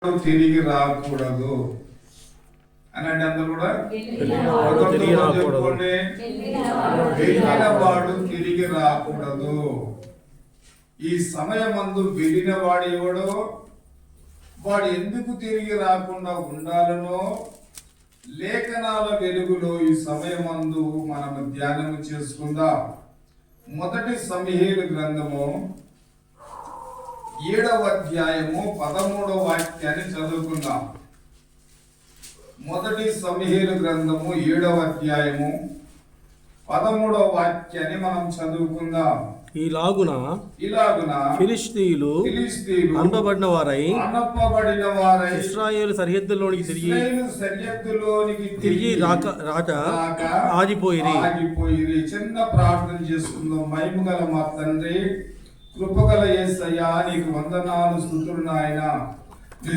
తిరిగి రాకూడదు అని అంటే అందరూ కూడా చెప్పుకోండి, వెళ్ళిన వాడు తిరిగి రాకూడదు. ఈ సమయమందు వెళ్ళిన వాడు ఎవడో, వాడు ఎందుకు తిరిగి రాకుండా ఉండాలనో లేఖనాల వెలుగులో ఈ సమయమందు మనం ధ్యానం చేసుకుందాం. మొదటి సమూయేలు గ్రంథము 7వ అధ్యాయము 13వ వాక్యాన్ని చదువుకుందాం. మొదటి సమూయేలు గ్రంథము 7వ అధ్యాయము 13వ వాక్యాన్ని మనం చదువుకుందాం. ఇలాగున ఫిలిష్తీయులు అనపబడిన వారై ఇశ్రాయేలు సరిహద్దులోనికి తిరిగి రాక ఆగిపోయిరి. చిన్న ప్రార్థన చేసుకుందాం. మహిమగల మా తండ్రి, కృపగల యేసయ్యా, నీకు వందనాలు, స్తుతులు నాయన. నీ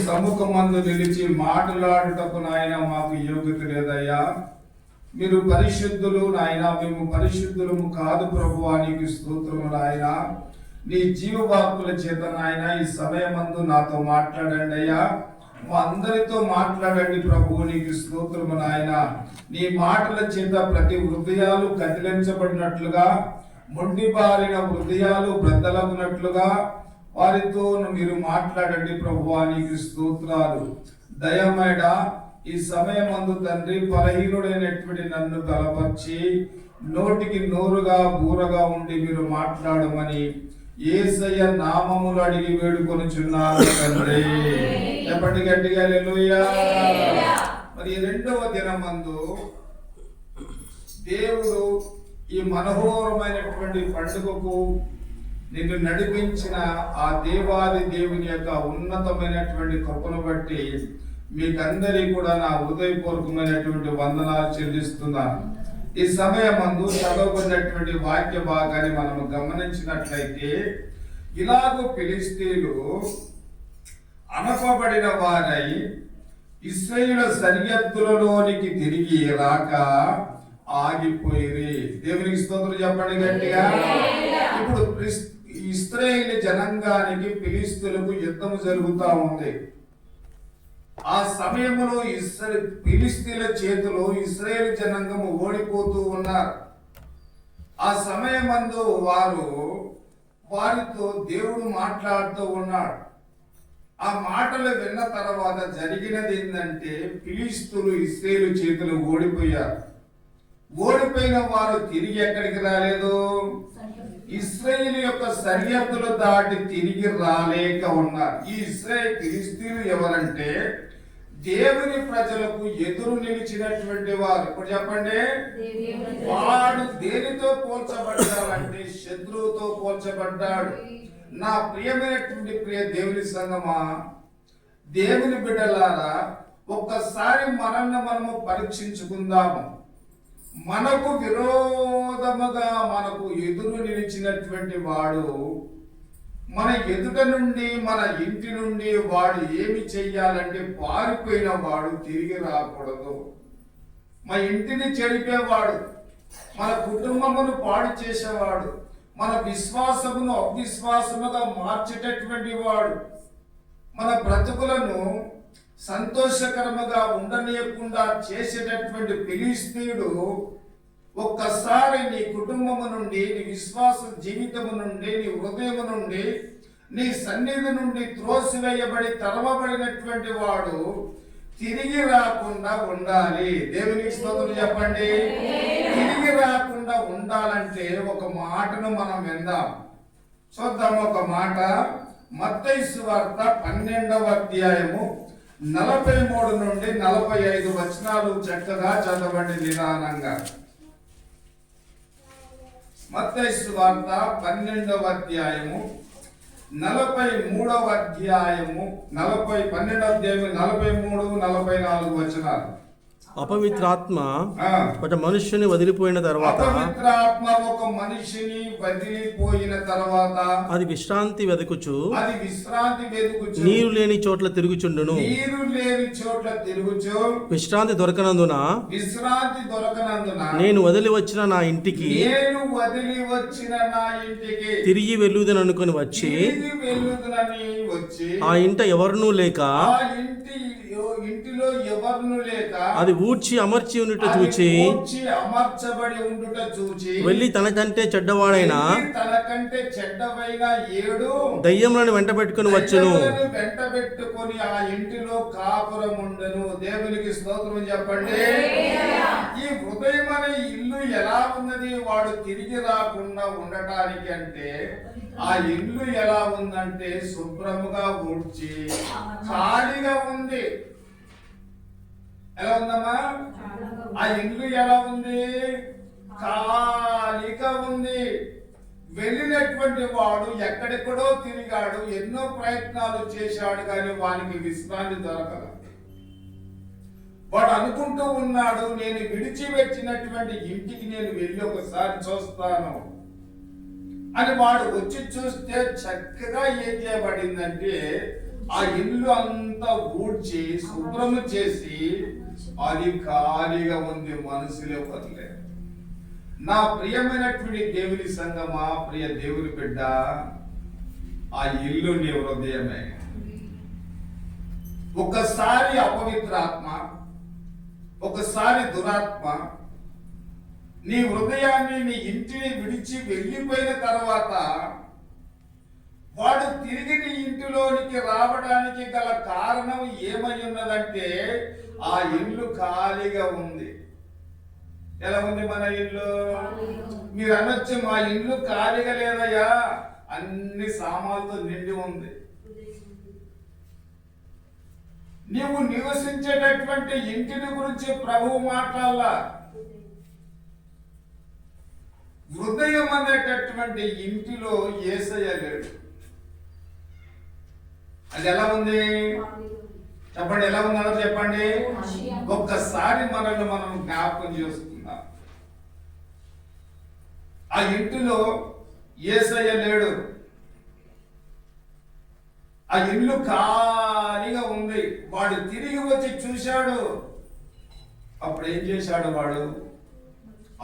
సముఖమందు నిలిచి మాట్లాడుటకు నాయన మాకు యోగ్యత లేదయ్యా. మీరు పరిశుద్ధులు నాయన, మేము పరిశుద్ధులము కాదు ప్రభువా. నీకు స్తోత్రము నాయన. నీ జీవవాక్కుల చేత నాయన ఈ సమయమందు నాతో మాట్లాడండి అయ్యా. మా అందరితో మాట్లాడండి ప్రభువు. నీకు స్తోత్రము నాయన. నీ మాటల చేత ప్రతి హృదయాలు కదిలించబడినట్లుగా, మొండి బారిన హృదయాలు బ్రద్దలగునట్లుగా వారితో మీరు మాట్లాడండి ప్రభువా. నీకు స్తోత్రాలు. దయమేడ ఈ సమయమందు తండ్రి, బలహీనుడైనటువంటి నన్ను బలపరిచి నోటికి నోరుగా బూరగా ఉండి మీరు మాట్లాడమని యేసయ్య నామములు అడిగి వేడుకొనుచున్నాను తండ్రి. చెప్పండి గట్టిగా హల్లెలూయా. మరి 2వ దినమందు దేవుడు ఈ మనోహరమైనటువంటి పండుగకు నిన్ను నడిపించిన ఆ దేవాది దేవుని యొక్క ఉన్నతమైనటువంటి కృపను బట్టి మీకందరికీ కూడా నా హృదయపూర్వకమైనటువంటి వందనాలు చెల్లిస్తున్నాను. ఈ సమయమందు చదవబడినటువంటి వాక్య భాగాన్ని మనము గమనించినట్లయితే, ఇలాగూ ఫిలిష్తీయులు అనపబడిన వారై ఇశ్రాయేలు సరిహద్దులలోనికి తిరిగి రాక ఆగిపోయిరి. దేవునికి స్తోత్రం చెప్పండి గట్టిగా. ఇప్పుడు ఇశ్రాయేలు జనాంగానికి ఫిలిష్తీయులకు యుద్ధం జరుగుతూ ఉంది. ఆ సమయంలో ఫిలిష్తీయుల చేతిలో ఇశ్రాయేలు జనాంగము ఓడిపోతూ ఉన్నారు. ఆ సమయమందు వారితో దేవుడు మాట్లాడుతూ ఉన్నాడు. ఆ మాటలు విన్న తర్వాత జరిగినది ఏంటంటే, ఫిలిష్తీయులు ఇశ్రాయేలు చేతులు ఓడిపోయారు. ఓడిపోయిన వారు తిరిగి ఎక్కడికి రాలేదు, ఇశ్రాయేలు యొక్క సరిహద్దులు దాటి తిరిగి రాలేక ఉన్నారు. ఈ ఫిలిష్తీయులు ఎవరంటే, దేవుని ప్రజలకు ఎదురు నిలిచినటువంటి వారు. ఇప్పుడు చెప్పండి, వాడు దేనితో పోల్చబడ్డాడంటే శత్రువుతో పోల్చబడ్డాడు. నా ప్రియమైనటువంటి దేవుని సంగమా, దేవుని బిడ్డలారా, ఒక్కసారి మనము పరీక్షించుకుందాము. మనకు విరోధముగా మనకు ఎదురు నిలిచినటువంటి వాడు మన ఎదుట నుండి, మన ఇంటి నుండి వాడు ఏమి చెయ్యాలంటే, పారిపోయిన వాడు తిరిగి రాకూడదు. మన ఇంటిని చెడిపేవాడు, మన కుటుంబమును పాడు చేసేవాడు, మన విశ్వాసమును అవిశ్వాసముగా మార్చేటటువంటి వాడు, మన బ్రతుకులను సంతోషకరముగా ఉండనీయకుండా చేసేటటువంటి ఫిలిష్తీయుడు ఒక్కసారి నీ కుటుంబము నుండి, నీ విశ్వాస జీవితము నుండి, నీ హృదయము నుండి, నీ సన్నిధి నుండి త్రోసివేయబడి తరమబడినటువంటి వాడు తిరిగి రాకుండా ఉండాలి. దేవునికి స్తోత్రం చెప్పండి. తిరిగి రాకుండా ఉండాలంటే ఒక మాటను మనం విందాం, చూద్దాం. ఒక మాట మత్తయి సువార్త 12వ అధ్యాయము 43 నుండి 45 వచనాలు చక్కగా చదవండి నిదానంగా. మత్తయి సువార్త 12వ అధ్యాయము 43వ అధ్యాయము 12వ అధ్యాయము 43, 44 వచనాలు. అపవిత్రాత్మ ఆ, ఒక మనుష్యుని వదిలిపోయిన తర్వాత అపవిత్రాత్మ ఒక మనిషిని వదిలిపోయిన తర్వాత అది విశ్రాంతి వెదకుచు అది విశ్రాంతి వెతుకుచు నీరు లేని చోట్ల తిరుగుచుండును. నీరు లేని చోట్ల తిరుగుచు విశ్రాంతి దొరకనందున విశ్రాంతి దొరకనందున నేను వదిలి వచ్చిన నా ఇంటికి నేను వదిలి వచ్చిన నా ఇంటికి తిరిగి వెళ్ళుదని అనుకుని వచ్చి తిరిగి వెళ్ళుదునని వచ్చి ఆ ఇంట ఎవరునూ లేక ఆ ఇంటిలో ఎవరును లేక అది ఊడ్చి అమర్చి ఉండుట చూచి అది ఊడ్చి అమర్చబడి ఉండుట చూచి వెళ్ళి తనకంటే చెడ్డవాడైన తనకంటే చెడ్డవైన 7 దయ్యములను వెంట పెట్టుకుని వచ్చును. దయ్యములను వెంటబెట్టుకొని ఆ ఇంటిలో కాపురం ఉండెను. దేవునికి స్తోత్రం చెప్పండి. ఈ హృదయం అనే ఇల్లు ఎలా ఉన్నది? వాడు తిరిగి రాకుండా ఉండటానికి అంటే ఆ ఇల్లు ఎలా ఉందంటే శుభ్రముగా ఊడ్చి ఖాళీగా ఉంది. ఎలా ఉందమ్మా? ఆ ఇల్లు ఎలా ఉంది? ఖాళీగా ఉంది. వెళ్ళినటువంటి వాడు ఎక్కడెక్కడో తిరిగాడు, ఎన్నో ప్రయత్నాలు చేశాడు, కానీ వానికి విశ్రాంతి దొరకదు. వాడు అనుకుంటూ ఉన్నాడు, నేను విడిచిపెట్టినటువంటి ఇంటికి నేను వెళ్ళి ఒకసారి చూస్తాను అని. వాడు వచ్చి చూస్తే చక్కగా ఏం చేయబడిందంటే ఆ ఇల్లు అంతా ఊడ్చి శుభ్రము చేసి అది ఖాళీగా ఉంది. మనసులో వదిలే. నా ప్రియమైనటువంటి దేవుని సంగమా, ప్రియ దేవుని బిడ్డ, ఆ ఇల్లు నీ హృదయమే. ఒకసారి అపవిత్రాత్మ, ఒకసారి దురాత్మ నీ హృదయాన్ని, నీ ఇంటిని విడిచి వెళ్ళిపోయిన తర్వాత వాడు తిరిగి నీ ఇంటిలోనికి రావడానికి గల కారణం ఏమై ఉన్నదంటే ఆ ఇల్లు ఖాళీగా ఉంది. ఎలా ఉంది మన ఇల్లు? మీరు అనొచ్చు, మా ఇల్లు ఖాళీగా లేదయ్యా, అన్ని సామాన్లతో నిండి ఉంది. నీవు నివసించేటటువంటి ఇంటిని గురించి ప్రభువు మాట్లాడాల. హృదయం అనేటటువంటి ఇంటిలో యేసయ్య లేడు. అది ఎలా ఉంది చెప్పండి? ఎలా ఉందో చెప్పండి. ఒక్కసారి మనల్ని మనం జ్ఞాపకం చేసుకుందాం. ఆ ఇంటిలో యేసయ్య లేడు. ఆ ఇల్లు ఖాళీగా ఉంది. వాడు తిరిగి వచ్చి చూశాడు. అప్పుడు ఏం చేశాడు? వాడు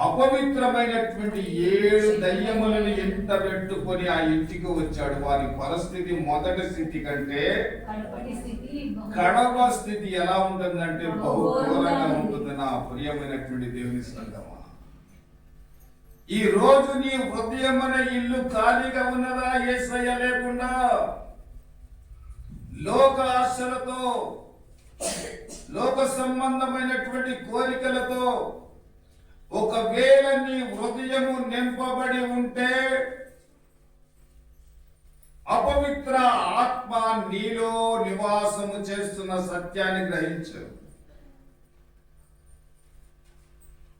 అపవిత్రమైనటువంటి 7 దయ్యములను ఎంట పెట్టుకొని ఆ ఇంటికి వచ్చాడు. వారి పరిస్థితి మొదటి స్థితి కంటే కడవ స్థితి ఎలా ఉంటుందంటే బహు ఘోరంగా ఉంటుంది. నా ప్రియమైనటువంటి దేవుని సంగమా, ఈ రోజు నీ హృదయం అనే ఇల్లు ఖాళీగా ఉన్నదా? యేసయ్య లేకుండా లోక ఆశలతో, లోక సంబంధమైనటువంటి కోరికలతో ఒకవేళ నీ హృదయము నింపబడి ఉంటే అపవిత్ర ఆత్మ నీలో నివాసము చేస్తున్న సత్యాన్ని గ్రహించు.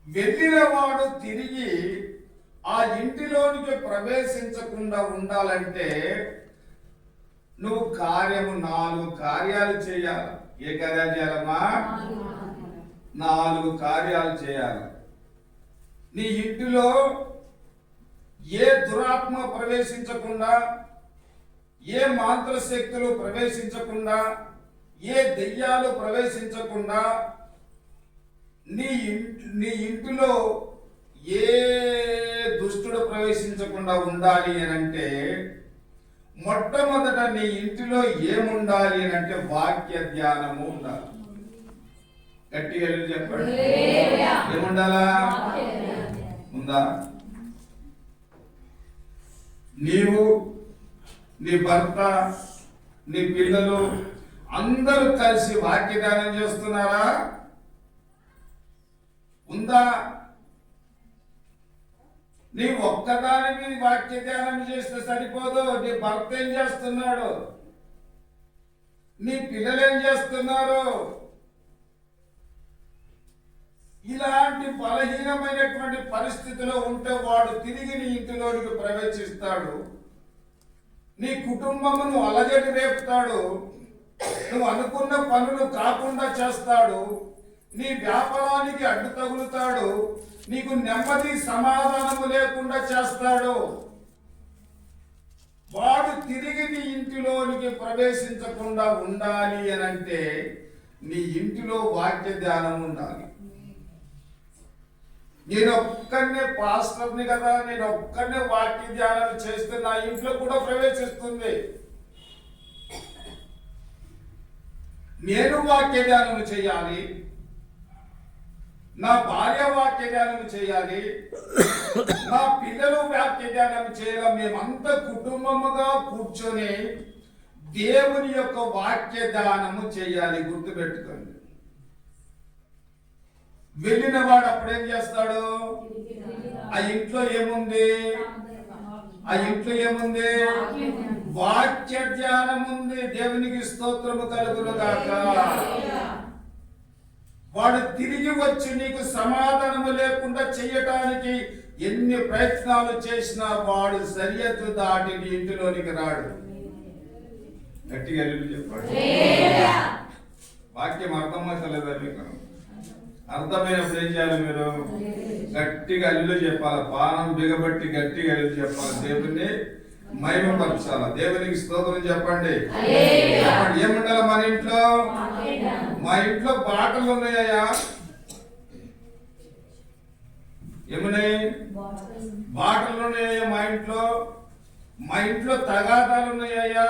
వెళ్ళిన వాడు తిరిగి ఆ ఇంటిలోనికి ప్రవేశించకుండా ఉండాలంటే నువ్వు 4 కార్యాలు చేయాలి. ఏ కార్యాలు చేయాలమ్మా? 4 కార్యాలు చేయాలి. నీ ఇంటిలో ఏ దురాత్మ ప్రవేశించకుండా, ఏ మంత్రశక్తులు ప్రవేశించకుండా, ఏ దెయ్యాలు ప్రవేశించకుండా, నీ ఇంటిలో ఏ దుష్టుడు ప్రవేశించకుండా ఉండాలి అని అంటే మొట్టమొదట నీ ఇంటిలో ఏముండాలి అని అంటే వాక్య ధ్యానము ఉండాలి. గట్టిగా చెప్పండి, ఏముండాలా? ఉందా? నీవు, నీ భర్త, నీ పిల్లలు అందరూ కలిసి వాక్య ధ్యానం చేస్తున్నారా? ఉందా? నీ ఒక్కదాని వాక్య ధ్యానం చేస్తే సరిపోదు. నీ భర్త ఏం చేస్తున్నాడు? నీ పిల్లలు ఏం చేస్తున్నారు? ఇలాంటి బలహీనమైనటువంటి పరిస్థితిలో ఉంటే వాడు తిరిగి నీ ఇంటిలోనికి ప్రవేశిస్తాడు. నీ కుటుంబమును అలజడి రేపుతాడు. నువ్వు అనుకున్న పనులు కాకుండా చేస్తాడు. నీ వ్యాపారానికి అడ్డు తగులుతాడు, నీకు నెమ్మది సమాధానము లేకుండా చేస్తాడు. వాడు తిరిగి నీ ఇంటిలోనికి ప్రవేశించకుండా ఉండాలి అనంటే నీ ఇంటిలో వాక్య ధ్యానం ఉండాలి. నేను ఒక్కనే పాస్టర్ని కదా, నేను ఒక్కనే వాక్య ధ్యానం చేస్తే నా ఇంట్లో కూడా ప్రవేశిస్తుంది. నేను వాక్య ధ్యానం చేయాలి, నా భార్య వాక్య ధ్యానం చేయాలి, నా పిల్లలు వాక్య ధ్యానం చేయాలి. మేమంతా కుటుంబముగా కూర్చొని దేవుని యొక్క వాక్య ధ్యానము చేయాలి. గుర్తుపెట్టుకోండి. వెళ్ళిన వాడు అప్పుడేం చేస్తాడు? ఆ ఇంట్లో ఏముంది? ఆ ఇంట్లో ఏముంది? వాక్య ధ్యానం ఉంది. దేవునికి స్తోత్రము కలుగును గాక. వాడు తిరిగి వచ్చి నీకు సమాధానము లేకుండా చేయటానికి ఎన్ని ప్రయత్నాలు చేసినా వాడు సరిహద్దు దాటి నీ ఇంటిలోనికి రాడు. గట్టిగా చెప్పాడు. వాక్యం అర్థమవుతలేదా మీకు? అర్థమైనప్పుడు ఏం చేయాలి? మీరు గట్టిగా అల్లు చెప్పాలి. పానం బిగబట్టి గట్టిగా అల్లు చెప్పాలి. దేవుని మహిమపరచాల. దేవునికి స్తోత్రం చెప్పండి. చెప్పండి. ఏముండాలి మన ఇంట్లో? మా ఇంట్లో బాటలు ఉన్నాయా? ఏమున్నాయి? బాటలు ఉన్నాయా మా ఇంట్లో? మా ఇంట్లో తగాదాలు ఉన్నాయా?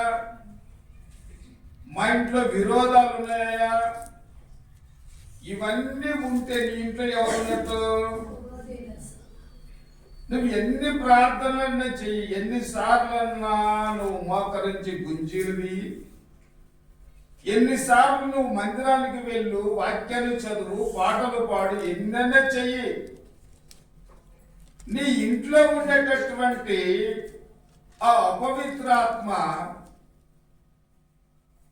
మా ఇంట్లో విరోధాలు ఉన్నాయా? ఇవన్నీ ఉంటే నీ ఇంట్లో ఎవరున్నట్టు? నువ్వు ఎన్ని ప్రార్థనలన్నా చెయ్యి, ఎన్నిసార్లన్నా నువ్వు మోకరించి గుంజీలువి, ఎన్నిసార్లు నువ్వు మందిరానికి వెళ్ళు, వాక్యాలు చదువు, పాటలు పాడు, ఎన్నైనా చెయ్యి, నీ ఇంట్లో ఉండేటటువంటి ఆ అపవిత్రాత్మ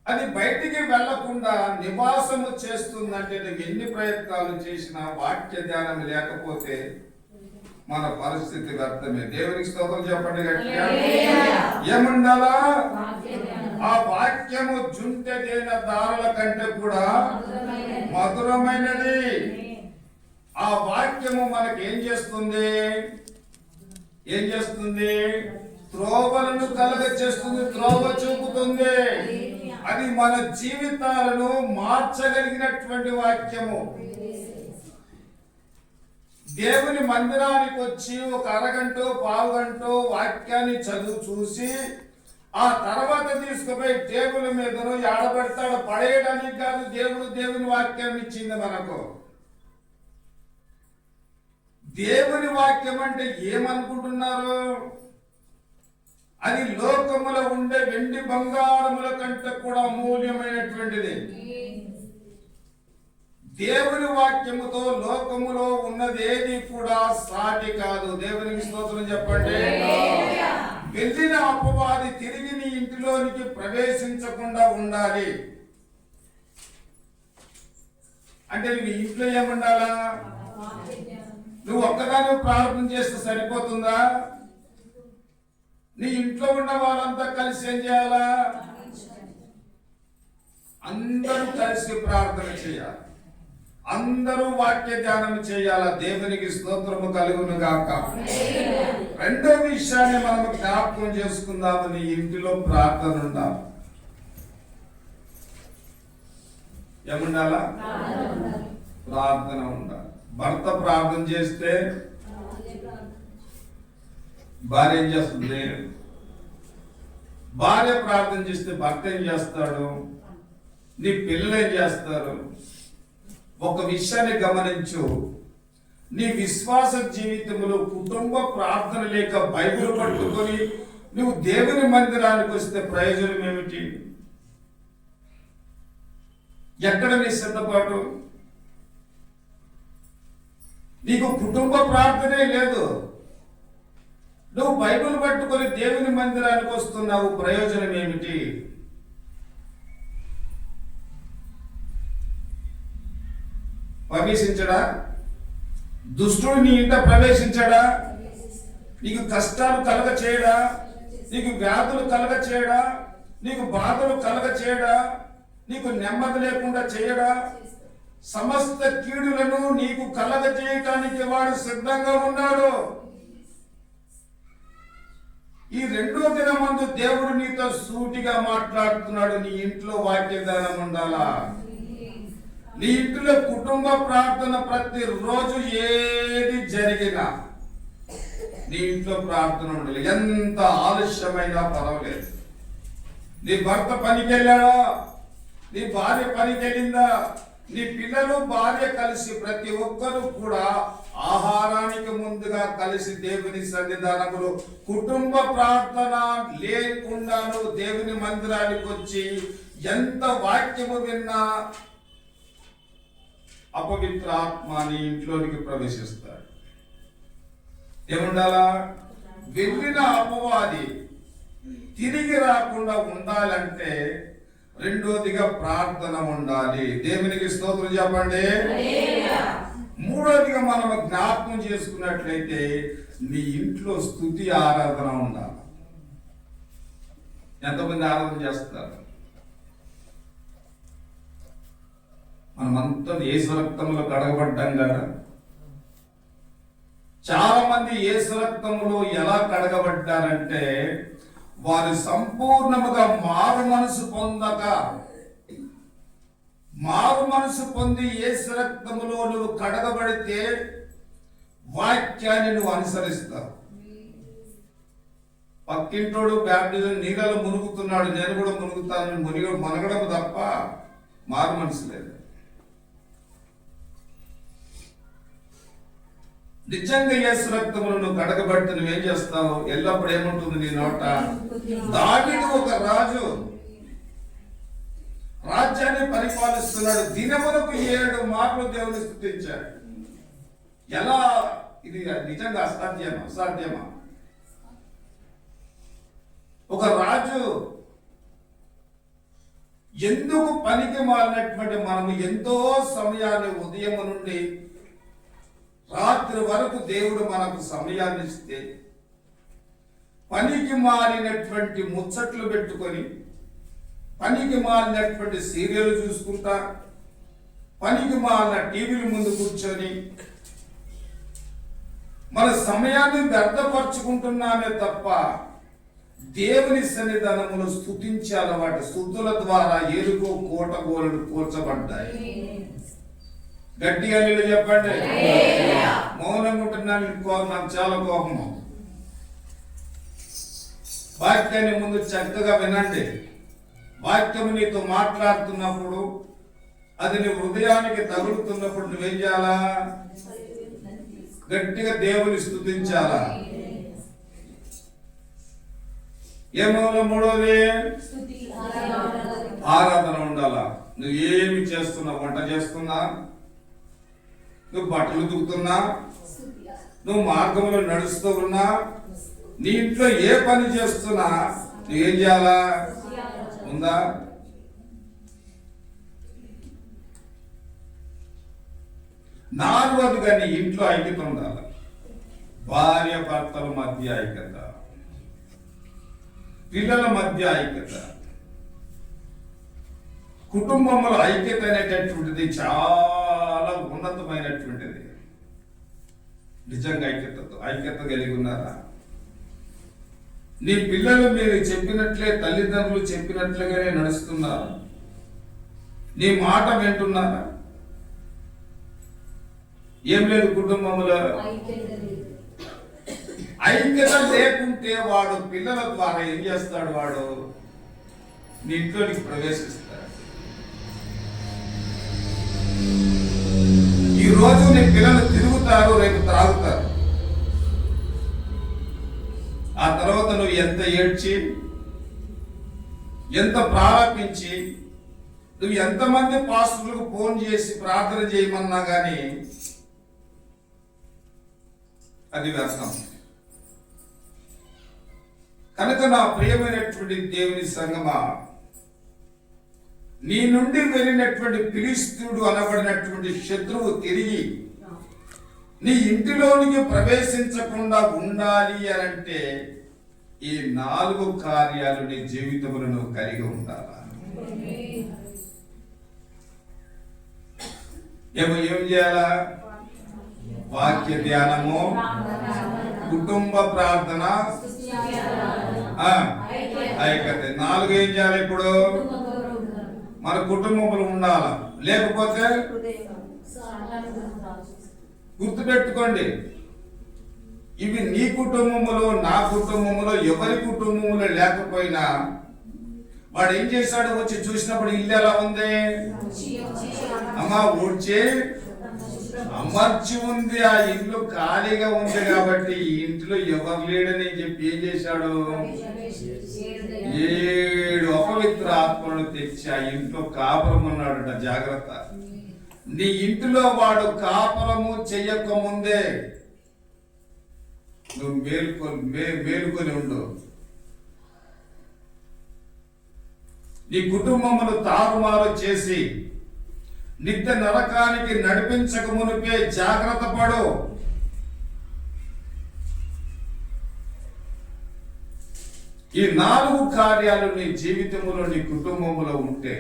అది బయటికి వెళ్లకుండా నివాసము చేస్తుందంటే నువ్వు ఎన్ని ప్రయత్నాలు చేసినా వాక్య ధ్యానం లేకపోతే మన పరిస్థితి వ్యర్థమే. దేవునికి స్తోత్రం చెప్పండి గట్టిగా. ఏముండాలా? ఆ వాక్యము జుంటెదైన దారుల కంటే కూడా మధురమైనది. ఆ వాక్యము మనకి ఏం చేస్తుంది? ఏం చేస్తుంది? త్రోవలను కలగ చేస్తుంది, త్రోవ చూపుతుంది. అది మన జీవితాలను మార్చగలిగినటువంటి వాక్యము. దేవుని మందిరానికి వచ్చి ఒక అరగంట పావుగంట వాక్యాన్ని చదువు చూసి ఆ తర్వాత తీసుకుపోయి టేబుల్ మీదను ఆడబెడతాడు. పడేయడానికి కాదు, దేవుడు దేవుని వాక్యాన్ని ఇచ్చింది మనకు. దేవుని వాక్యం అంటే ఏమనుకుంటున్నారు? అది లోకములో ఉండే వెండి బంగారముల కంటే కూడా అమూల్యమైనటువంటిది. దేవుని వాక్యముతో లోకములో ఉన్నదేది కూడా సాటి కాదు. దేవునికి స్తోత్రం చెప్పండి. వెళ్ళిన అపవాది తిరిగి నీ ఇంటిలోనికి ప్రవేశించకుండా ఉండాలి అంటే నీ ఇంట్లో ఏముండాలా? నువ్వు ఒక్కదాని ప్రార్థన చేస్తే సరిపోతుందా? నీ ఇంట్లో ఉన్న వాళ్ళంతా కలిసి ఏం చేయాలా? అందరూ కలిసి ప్రార్థన చేయాలి, అందరూ వాక్య ధ్యానం చేయాలా. దేవునికి స్తోత్రము కలుగును గాక. రెండో విషయాన్ని మనం జ్ఞాపకం చేసుకుందాము. నీ ఇంటిలో ప్రార్థన ఉండాలి. ఏముండాలా? ప్రార్థన ఉండాలి. భర్త ప్రార్థన చేస్తే భార్య ఏం చేస్తుంది? భార్య ప్రార్థన చేస్తే భర్త ఏం చేస్తాడు? నీ పిల్లలు ఏం చేస్తారు? ఒక విషయాన్ని గమనించు. నీ విశ్వాస జీవితంలో కుటుంబ ప్రార్థన లేక బైబిల్ పట్టుకొని నువ్వు దేవుని మందిరానికి వస్తే ప్రయోజనం ఏమిటి? ఎక్కడ నీ సిద్ధపాటు? నీకు కుటుంబ ప్రార్థనే లేదు, నువ్వు బైబిల్ పట్టుకొని దేవుని మందిరానికి వస్తున్నావు, ప్రయోజనం ఏమిటి? ప్రవేశించడా? దుష్టుడు నీ ఇంట ప్రవేశించడా? నీకు కష్టాలు కలగ చేయడా? నీకు వ్యాధులు కలగ చేయడా? నీకు బాధలు కలగ చేయడా? నీకు నెమ్మది లేకుండా చేయడా? సమస్త కీడులను నీకు కలగజేయటానికి వాడు సిద్ధంగా ఉన్నాడు. ఈ రెండో దినమందు దేవుడు నీతో సూటిగా మాట్లాడుతున్నాడు. నీ ఇంట్లో వాక్యదానం ఉండాలా? నీ ఇంట్లో కుటుంబ ప్రార్థన ప్రతిరోజు ఏది జరిగినా నీ ఇంట్లో ప్రార్థన ఉండాలి. ఎంత ఆలస్యమైనా పర్వాలేదు. నీ భర్త పనికి వెళ్ళాడా, నీ భార్య పనికి వెళ్ళిందా, నీ పిల్లలు భార్య కలిసి ప్రతి ఒక్కరూ కూడా ఆహారానికి ముందుగా కలిసి దేవుని సన్నిధానములో కుటుంబ ప్రార్థన లేకుండాను దేవుని మందిరానికి వచ్చి ఎంత వాక్యము విన్నా అపవిత్ర ఆత్మ నీ ఇంట్లోనికి ప్రవేశిస్తాడు. ఏముండాలా? వెళ్ళిన అపవాది తిరిగి రాకుండా ఉండాలంటే రెండోదిగా ప్రార్థన ఉండాలి. దేవునికి స్తోత్రం చెప్పండి. మూడోదిగా మనం జ్ఞాపకం చేసుకున్నట్లయితే నీ ఇంట్లో స్తుతి ఆరాధన ఉండాలి. ఎంతమంది ఆరాధన చేస్తారు? మనమంతా యేసు రక్తంలో కడగబడ్డాం కదా. చాలా మంది యేసు రక్తంలో ఎలా కడగబడ్డారంటే వారు సంపూర్ణముగా మారు మనసు పొంది యేసు రక్తములో నువ్వు కడగబడితే వాక్యాన్ని నువ్వు అనుసరిస్తావు. పక్కింటోడు బ్యాప్టిజం నీళ్ళలో మునుగుతున్నాడు, నేను కూడా మునుగుతాను, మునగడం తప్ప మారు మనసు లేదు. నిజంగా యేసు రక్తములో నువ్వు కడగబడితే నువ్వేం చేస్తావు? ఎల్లప్పుడు ఏముంటుంది నీ నోట? దావీదు ఒక రాజు, రాజ్యాన్ని పరిపాలిస్తున్నాడు. దినములకు 7 మార్లు దేవుని స్తుతించాడు. ఎలా? ఇది నిజంగా అసాధ్యమా? ఒక రాజు ఎందుకు పనికి మారినటువంటి మనము ఎంతో సమయాన్ని ఉదయం నుండి రాత్రి వరకు దేవుడు మనకు సమయాన్ని ఇస్తే పనికి మారినటువంటి ముచ్చట్లు పెట్టుకొని, పనికి మారినటువంటి సీరియల్ చూసుకుంటా, పనికి మారిన టీవీల ముందు కూర్చొని మన సమయాన్ని వ్యర్థపరుచుకుంటున్నామే తప్ప దేవుని సన్నిధానములో స్తుతించే అలవాటు స్తుతుల ద్వారా ఏలుకో కోట గోలను కూర్చబడ్డాయి. గట్టిగా నీళ్ళు చెప్పండి. మౌనంగా ఉంటున్నాను, నాకు చాలా కోపము. వాక్యాన్ని ముందు చక్కగా వినండి. వాక్యము నీతో మాట్లాడుతున్నప్పుడు, అది నీ హృదయానికి తగులుతున్నప్పుడు నువ్వేం చేయాలా? గట్టిగా దేవుని స్తుతించాలా. ఏమో మూడోది ఆరాధన ఉండాలా. నువ్వు ఏమి చేస్తున్నావు? వంట చేస్తున్నా, నువ్వు బట్టలు దుక్కుతున్నా, నువ్వు మార్గంలో నడుస్తూ ఉన్నా, నీ ఇంట్లో ఏ పని చేస్తున్నా నువ్వేం చేయాలా? ఉందా? నాలుగోదిగా నీ ఇంట్లో ఐక్యత ఉండాలి. భార్య భర్తల మధ్య ఐక్యత, పిల్లల మధ్య ఐక్యత, కుటుంబంలో ఐక్యత అనేటటువంటిది చాలా ఉన్నతమైనటువంటిది. నిజంగా ఐక్యత కలిగి ఉన్నారా? నీ పిల్లలు మీరు చెప్పినట్లే, తల్లిదండ్రులు చెప్పినట్లుగానే నడుస్తున్నారు? నీ మాట వింటున్నారా? ఏం లేదు కుటుంబంలో ఐక్యత లేకుంటే వాడు పిల్లల ద్వారా ఏం చేస్తాడు? వాడు నీ ఇంట్లోనికి ప్రవేశిస్తాడు. ఈ రోజు నీ పిల్లలు తిరుగుతారు, రేపు త్రాగుతారు. ఆ తర్వాత నువ్వు ఎంత ఏడ్చి, ఎంత ప్రారంభించి, నువ్వు ఎంతమంది పాస్టర్లకు ఫోన్ చేసి ప్రార్థన చేయమన్నా కానీ అది వ్యర్థం. కనుక నా ప్రియమైనటువంటి దేవుని సంగమా, నీ నుండి వెళ్ళినటువంటి ఫిలిష్తీయుడు అనబడినటువంటి శత్రువు తిరిగి నీ ఇంటిలోనికి ప్రవేశించకుండా ఉండాలి అనంటే ఈ 4 కార్యాలు నీ జీవితంలో నువ్వు కలిగి ఉండాలా. ఏం చేయాలా? వాక్య ధ్యానము, కుటుంబ ప్రార్థన, ఐక్యత. 4 ఏం చేయాలి? ఇప్పుడు మన కుటుంబంలో ఉండాలి. లేకపోతే గుర్తుపెట్టుకోండి, ఇవి నీ కుటుంబములో నా కుటుంబములో ఎవరి కుటుంబములో లేకపోయినా వాడు ఏం చేశాడు? వచ్చి చూసినప్పుడు ఇల్లు ఎలా ఉంది? అమ్మా ఊడ్చి అమర్చి ఉంది. ఆ ఇల్లు ఖాళీగా ఉంది కాబట్టి ఈ ఇంట్లో ఎవరు లేడని చెప్పి ఏం చేశాడు? 7 అపవిత్ర ఆత్మలను తెచ్చి ఆ ఇంట్లో కాపురం ఉన్నాడట. జాగ్రత్త, నీ ఇంటిలో వాడు కాపురము చెయ్యక ముందే నువ్వు మేలుకొని ఉండు. నీ కుటుంబమును తారుమారు చేసి నిత్య నరకానికి నడిపించక మునిపే జాగ్రత్త పడు. ఈ 4 కార్యాలు నీ జీవితంలో నీ కుటుంబంలో ఉంటే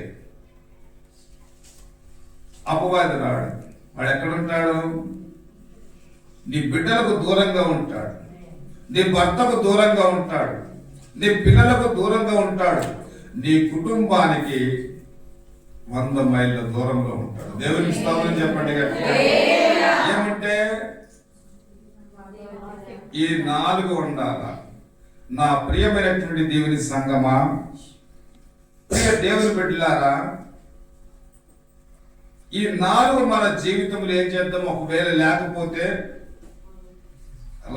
అపవాది రాడు. వాడు ఎక్కడుంటాడు? నీ బిడ్డలకు దూరంగా ఉంటాడు, నీ భర్తకు దూరంగా ఉంటాడు, నీ పిల్లలకు దూరంగా ఉంటాడు, నీ కుటుంబానికి 100 మైళ్ళ దూరంలో ఉంటాడు. దేవునికి స్తోత్రం చెప్పండి గట్టిగా. ఏమంటే ఈ 4 ఉండాలా. నా ప్రియమైనటువంటి దేవుని సంగమా, ప్రియ దేవుని బిడ్డలారా, ఈ 4 మన జీవితంలో ఏం చేద్దాం? ఒకవేళ లేకపోతే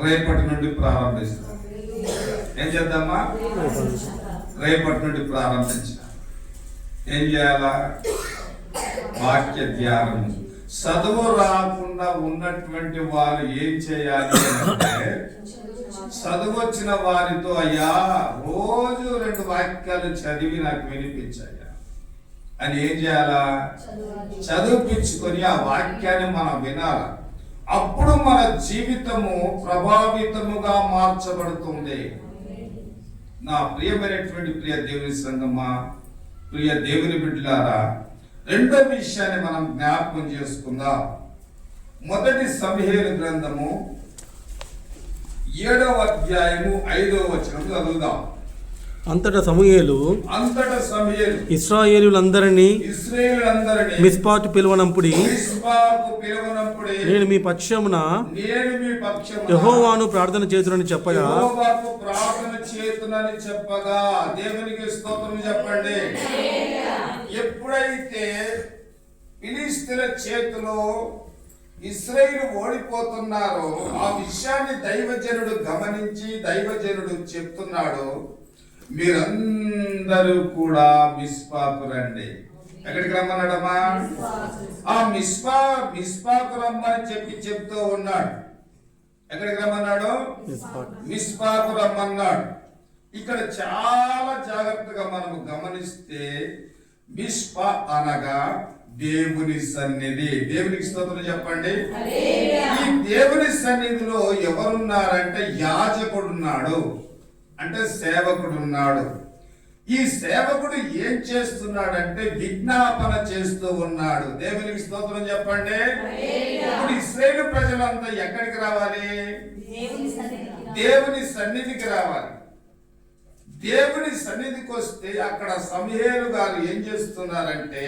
రేపటి నుండి ప్రారంభిస్తాం. ఏం చేద్దామా? రేపటి నుండి ప్రారంభించాలి. ఏం చేయాలా? వాక్య ధ్యానం. చదువు రాకుండా ఉన్నటువంటి వారు ఏం చేయాలి అంటే, చదువు వచ్చిన వారితో అయ్యా రోజు 2 వాక్యాలు చదివి నాకు వినిపించాయా అని ఏం చేయాలా? చదివిపించుకొని ఆ వాక్యాన్ని మనం వినాలి. అప్పుడు మన జీవితము ప్రభావితముగా మార్చబడుతుంది. నా ప్రియమైనటువంటి ప్రియ దేవుని సంగమా, ప్రియ దేవుని బిడ్డలారా, 2వ విషయాన్ని మనం జ్ఞాపకం చేసుకుందాం. మొదటి సమూయేలు గ్రంథము 7వ అధ్యాయము 5వ వచనం చదువుదాం. అంతటా సమూయేలు ఇశ్రాయేలులందరినీ మిస్పాకు పిలువనంపుడి, నేను మీ పక్షమున యెహోవాను ప్రార్థన చేతునని చెప్పగా, దేవునికి స్తోత్రం చెప్పండి. ఎప్పుడైతే ఫిలిష్తీయుల చేతిలో ఇశ్రాయేలు ఓడిపోతున్నారో ఆ విషయాన్ని దైవజనుడు గమనించి దైవజనుడు చెప్తున్నాడు, మీరందరూ కూడా మిస్పాకు రండి. ఎక్కడికి రమ్మన్నాడమ్మా? ఆ మిస్పాకు రమ్మని చెప్తూ ఉన్నాడు. ఎక్కడికి రమ్మన్నాడు? మిస్పాకు రమ్మన్నాడు. ఇక్కడ చాలా జాగ్రత్తగా మనము గమనిస్తే మిస్పా అనగా దేవుని సన్నిధి. దేవునికి స్తోత్రం చెప్పండి. ఈ దేవుని సన్నిధిలో ఎవరున్నారంటే యాజకుడున్నాడు, అంటే సేవకుడున్నాడు. ఈ సేవకుడు ఏం చేస్తున్నాడంటే విజ్ఞాపన చేస్తూ ఉన్నాడు. దేవునికి స్తోత్రం చెప్పండి. ఇప్పుడు ఇశ్రాయేలు ప్రజలంతా ఎక్కడికి రావాలి? దేవుని సన్నిధికి రావాలి. దేవుని సన్నిధికి వస్తే అక్కడ సమూయేలు గారు ఏం చేస్తున్నారంటే,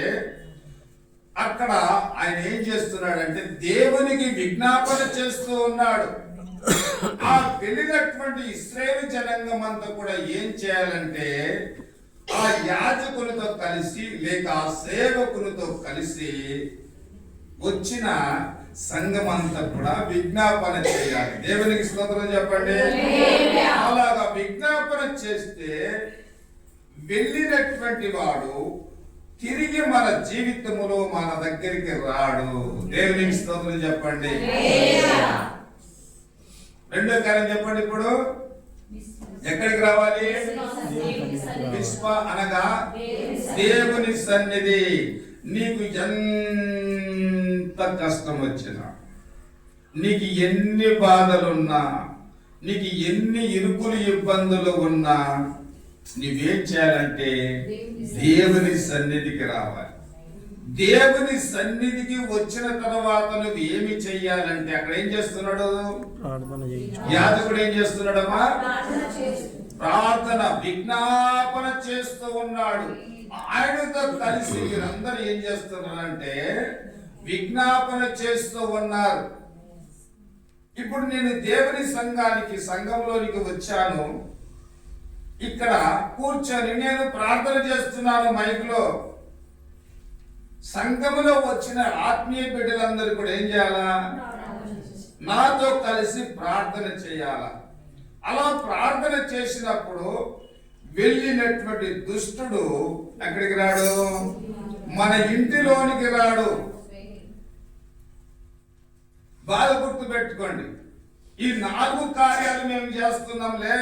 అక్కడ ఆయన ఏం చేస్తున్నాడంటే దేవునికి విజ్ఞాపన చేస్తూ ఉన్నాడు. ఆ వెళ్ళినటువంటి ఇశ్రాయేలు జనాంగం అంతా కూడా ఏం చేయాలంటే ఆ యాజకులతో కలిసి లేక ఆ సేవకులతో కలిసి వచ్చిన సంఘం అంతా కూడా విజ్ఞాపన చేయాలి. దేవునికి స్తోత్రం చెప్పండి. అలాగా విజ్ఞాపన చేస్తే వెళ్ళినటువంటి వాడు తిరిగి మన జీవితములో మన దగ్గరికి రాడు. దేవునికి స్తోత్రం చెప్పండి. 2వ కార్యం చెప్పండి. ఇప్పుడు ఎక్కడికి రావాలి? మిస్పా అనగా దేవుని సన్నిధి. నీకు ఎంత కష్టం వచ్చినా, నీకు ఎన్ని బాధలున్నా, నీకు ఎన్ని ఇరుకులు ఇబ్బందులు ఉన్నా నువ్వేం చేయాలంటే దేవుని సన్నిధికి రావాలి. దేవుని సన్నిధికి వచ్చిన తర్వాత నువ్వు ఏమి చెయ్యాలంటే అక్కడ ఏం చేస్తున్నాడు? ప్రార్థన చేయించు. యాజకుడు ఏం చేస్తున్నాడమ్మా? ప్రార్థన, విజ్ఞాపన చేస్తూ ఉన్నాడు. ఆయనతో కలిసి వీరందరూ ఏం చేస్తున్నారంటే విజ్ఞాపన చేస్తూ ఉన్నారు. ఇప్పుడు నేను దేవుని సంఘంలోనికి వచ్చాను. ఇక్కడ కూర్చొని నేను ప్రార్థన చేస్తున్నాను మైక్లో. సంఘములో వచ్చిన ఆత్మీయ బిడ్డలందరూ కూడా ఏం చేయాలా? నాతో కలిసి ప్రార్థన చేయాలా. అలా ప్రార్థన చేసినప్పుడు వెళ్ళినటువంటి దుష్టుడు ఎక్కడికి రాడు? మన ఇంటిలోనికి రాడు. బాగా గుర్తు పెట్టుకోండి. ఈ 4 కార్యాలు మేము చేస్తున్నాంలే,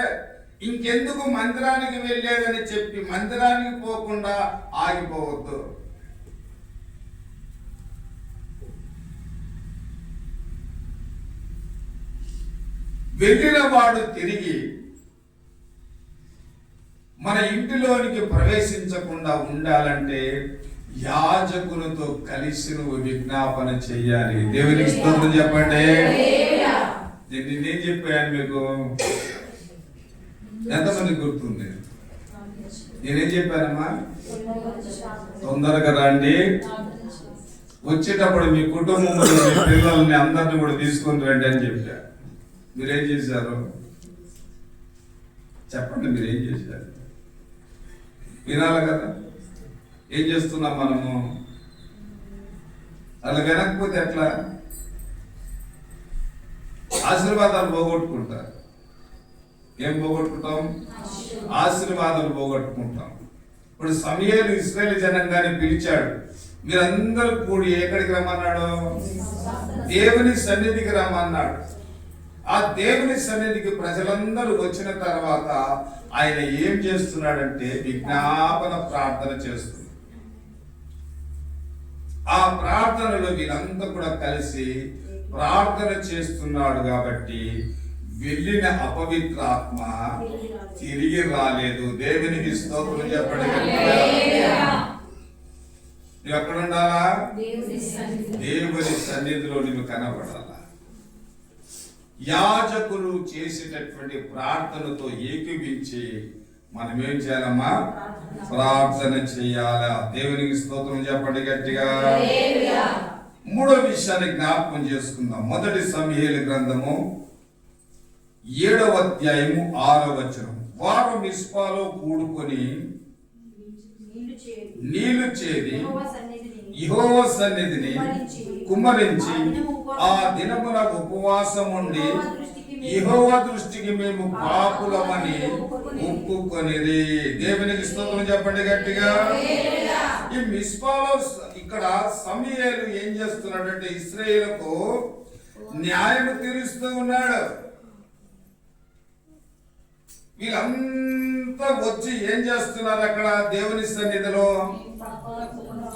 ఇంకెందుకు మందిరానికి వెళ్ళేదని చెప్పి మందిరానికి పోకుండా ఆగిపోవద్దు. వెళ్ళిన వాడు తిరిగి మన ఇంటిలోనికి ప్రవేశించకుండా ఉండాలంటే యాజకులతో కలిసి నువ్వు విజ్ఞాపన చెయ్యాలి. దేవునికి స్తోత్రం చెప్పండి. నేనేం చెప్పాను మీకు? ఎంతమంది గుర్తుంది? నేనేం చెప్పానమ్మా? తొందరగా రండి, వచ్చేటప్పుడు మీ కుటుంబంలో మీ పిల్లల్ని అందరిని కూడా తీసుకొని రండి అని చెప్పా. మీరేం చేశారు చెప్పండి? మీరేం చేశారు? వినాలి కదా. ఏం చేస్తున్నాం మనము? అలా వినకపోతే ఎట్లా? ఆశీర్వాదాలు పోగొట్టుకుంటారు. ఏం పోగొట్టుకుంటాం? ఆశీర్వాదాలు పోగొట్టుకుంటాం. ఇప్పుడు సమూయేలు ఇశ్రాయేలు జనాంగాన్ని పిలిచాడు. మీరందరూ కూడి ఎక్కడికి రమ్మన్నాడు? దేవుని సన్నిధికి రమ్మన్నాడు. ఆ దేవుని సన్నిధికి ప్రజలందరూ వచ్చిన తర్వాత ఆయన ఏం చేస్తున్నాడంటే విజ్ఞాపన ప్రార్థన చేస్తున్నాడు. ఆ ప్రార్థనలో వీరంతా కూడా కలిసి ప్రార్థన చేస్తున్నాడు కాబట్టి వెళ్ళిన అపవిత్రాత్మ తిరిగి రాలేదు. దేవునికి స్తోత్రం చెప్పండి. నువ్వు ఎక్కడ ఉండాలా? దేవుని సన్నిధిలో నువ్వు కనబడాలా. యాజకులు చేసేటటువంటి ప్రార్థనతో ఏకీవించి మనం ఏం చేయాలమ్మా? ప్రార్థన చేయాలా. దేవునికి స్తోత్రం చెప్పండి గట్టిగా. 3వ విషయాన్ని జ్ఞాపకం చేసుకుందాం. 1 సమూయేలు గ్రంథము 7వ అధ్యాయము 6వ వచనం. వారు మిస్పాలో కూడుకొని నీళ్లు చేరి యెహోవా సన్నిధిని కుమ్మరించి ఆ దినమున ఉపవాసం ఉండి యెహోవా దృష్టికి మేము పాపులమని ఒప్పుకొనిది. దేవునికి స్తోత్రం చెప్పండి గట్టిగా. ఈ మిస్పాలో ఇక్కడ సమూయేలు ఏం చేస్తున్నాడంటే ఇశ్రాయేలుకు న్యాయం తీరుస్తూ ఉన్నాడు. వీళ్ళంతా వచ్చి ఏం చేస్తున్నారు అక్కడ దేవుని సన్నిధిలో?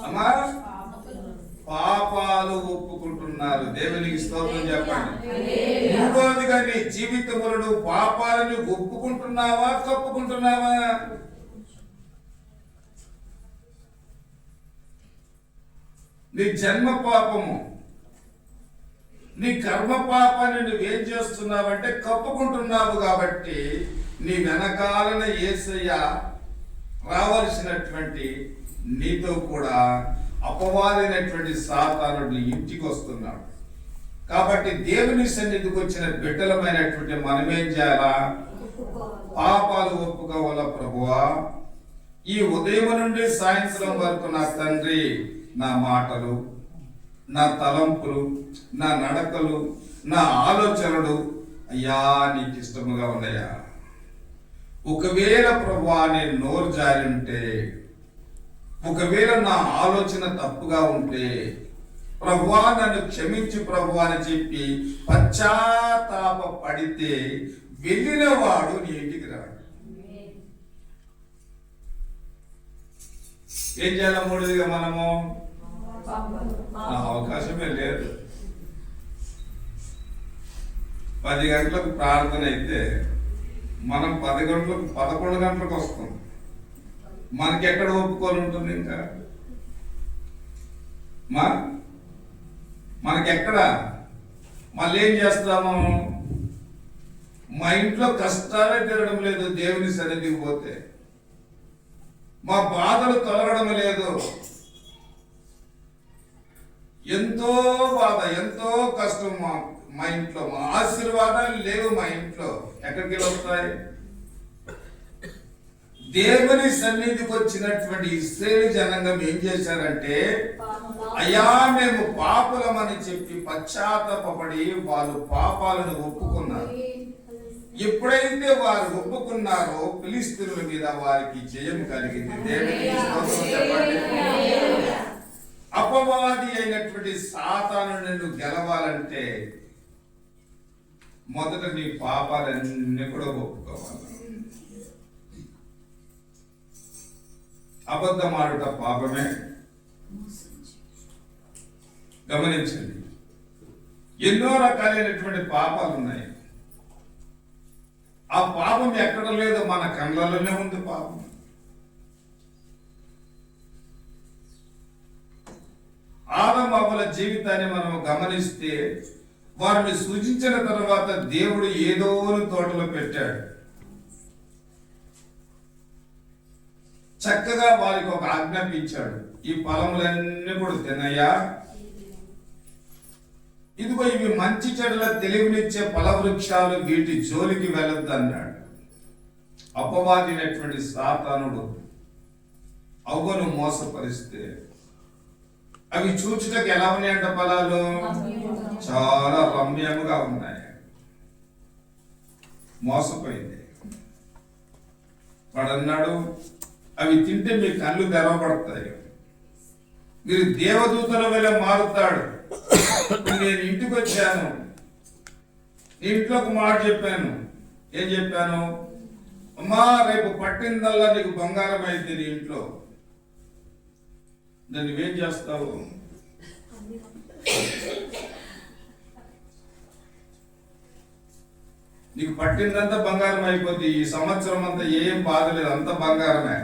అమ్మా, పాపాలు ఒప్పుకుంటున్నారు. దేవునికి స్తోత్రం చెప్పండి. 3వదిగా నీ జీవితంలో పాపాలను ఒప్పుకుంటున్నావా, కప్పుకుంటున్నావా? నీ జన్మ పాపము, నీ కర్మ పాపాన్ని నువ్వేం చేస్తున్నావంటే కప్పుకుంటున్నావు. కాబట్టి నీ వెనకాలన యేసయ్య రావాల్సినటువంటి నీతో కూడా అపవాదైనటువంటి సాతానుడు ఇంటికి వస్తున్నాడు. కాబట్టి దేవుని సన్నిధికి వచ్చిన బిడ్డలమైనటువంటి మనమేం చేయాలా? పాపాలు ఒప్పుకోవాలా. ప్రభువా, ఈ ఉదయం నుండి సాయంత్రం వరకు నా తండ్రి నా మాటలు, నా తలంపులు, నా నడకలు, నా ఆలోచనలు అయ్యా నీకు ఇష్టముగా ఉన్నాయా? ఒకవేళ ప్రభువా నేను నోరు జారి ఉంటే, ఒకవేళ నా ఆలోచన తప్పుగా ఉంటే ప్రభువా నన్ను క్షమించు ప్రభువా అని చెప్పి పశ్చాత్తాప పడితే వెళ్ళిన వాడు నీ ఇంటికి రాడు. ఏం చేయాలి? 3వదిగా మనము అవకాశమే లేదు. 10 గంటలకు ప్రార్థన అయితే మనం 10 గంటలకు 11 గంటలకు వస్తాం. మనకి ఎక్కడ ఒప్పుకొని ఉంటుంది? ఇంకా మనకెక్కడ మళ్ళీ ఏం చేస్తాము? మా ఇంట్లో కష్టాలే తీరడం లేదు దేవుని సన్నిధికి పోతే, మా బాధలు తొలగడం లేదు, ఎంతో బాధ, ఎంతో కష్టం మా ఇంట్లో, మా ఆశీర్వాదాలు లేవు మా ఇంట్లో. ఎక్కడికి వస్తాయి? దేవుని సన్నిధికి వచ్చినటువంటి ఇశ్రాయేలు జనాంగం ఏం చేశారంటే, అయ్యా మేము పాపులమని చెప్పి పశ్చాత్తాపపడి వాళ్ళు పాపాలను ఒప్పుకున్నారు. ఎప్పుడైతే వారు ఒప్పుకున్నారో ఫిలిష్తీయుల మీద వారికి జయం కలిగింది. దేవునికి స్తోత్రం చెప్పండి. అపవాది అయినటువంటి సాతాను నిన్ను గెలవాలంటే మొదట నీ పాపాలన్నీ కూడా ఒప్పుకోవాలి. అబద్ధమాడుట పాపమే. గమనించండి, ఎన్నో రకాలైనటువంటి పాపాలు ఉన్నాయి. ఆ పాపం ఎక్కడ లేదు, మన కళ్ళలోనే ఉంది పాపం. ఆదాము అవ్వల జీవితాన్ని మనం గమనిస్తే వారిని సృజించిన తర్వాత దేవుడు ఏదో తోటలో పెట్టాడు. చక్కగా వారికి ఒక ఆజ్ఞాపించాడు, ఈ ఫలములన్నీ కూడా తినయ్యా, ఇదిగో ఇవి మంచి చెడుల తెలివినిచ్చే ఫల వృక్షాలు, వీటి జోలికి వెళ్ళొద్దు అన్నాడు. అపవాదినటువంటి సాతానుడు అవ్వను మోసపరిస్తే అవి చూచుటకు ఎలా ఉన్నాయంట? ఫలాలు చాలా రమ్యముగా ఉన్నాయి. మోసపోయింది. వాడన్నాడు, అవి తింటే మీ కళ్ళు తెరవబడతాయి, మీరు దేవదూతల వల్ల మారుతాడు. నేను ఇంటికి వచ్చాను, ఇంట్లో ఒక మాట చెప్పాను. ఏం చెప్పాను? అమ్మా రేపు పట్టిందల్లా నీకు బంగారం అయితే నీ ఇంట్లో దాన్ని నువ్వేం చేస్తావు? నీకు పట్టిందంతా బంగారం అయిపోద్ది. ఈ సంవత్సరం అంతా ఏం బాధ లేదు, అంత బంగారమే.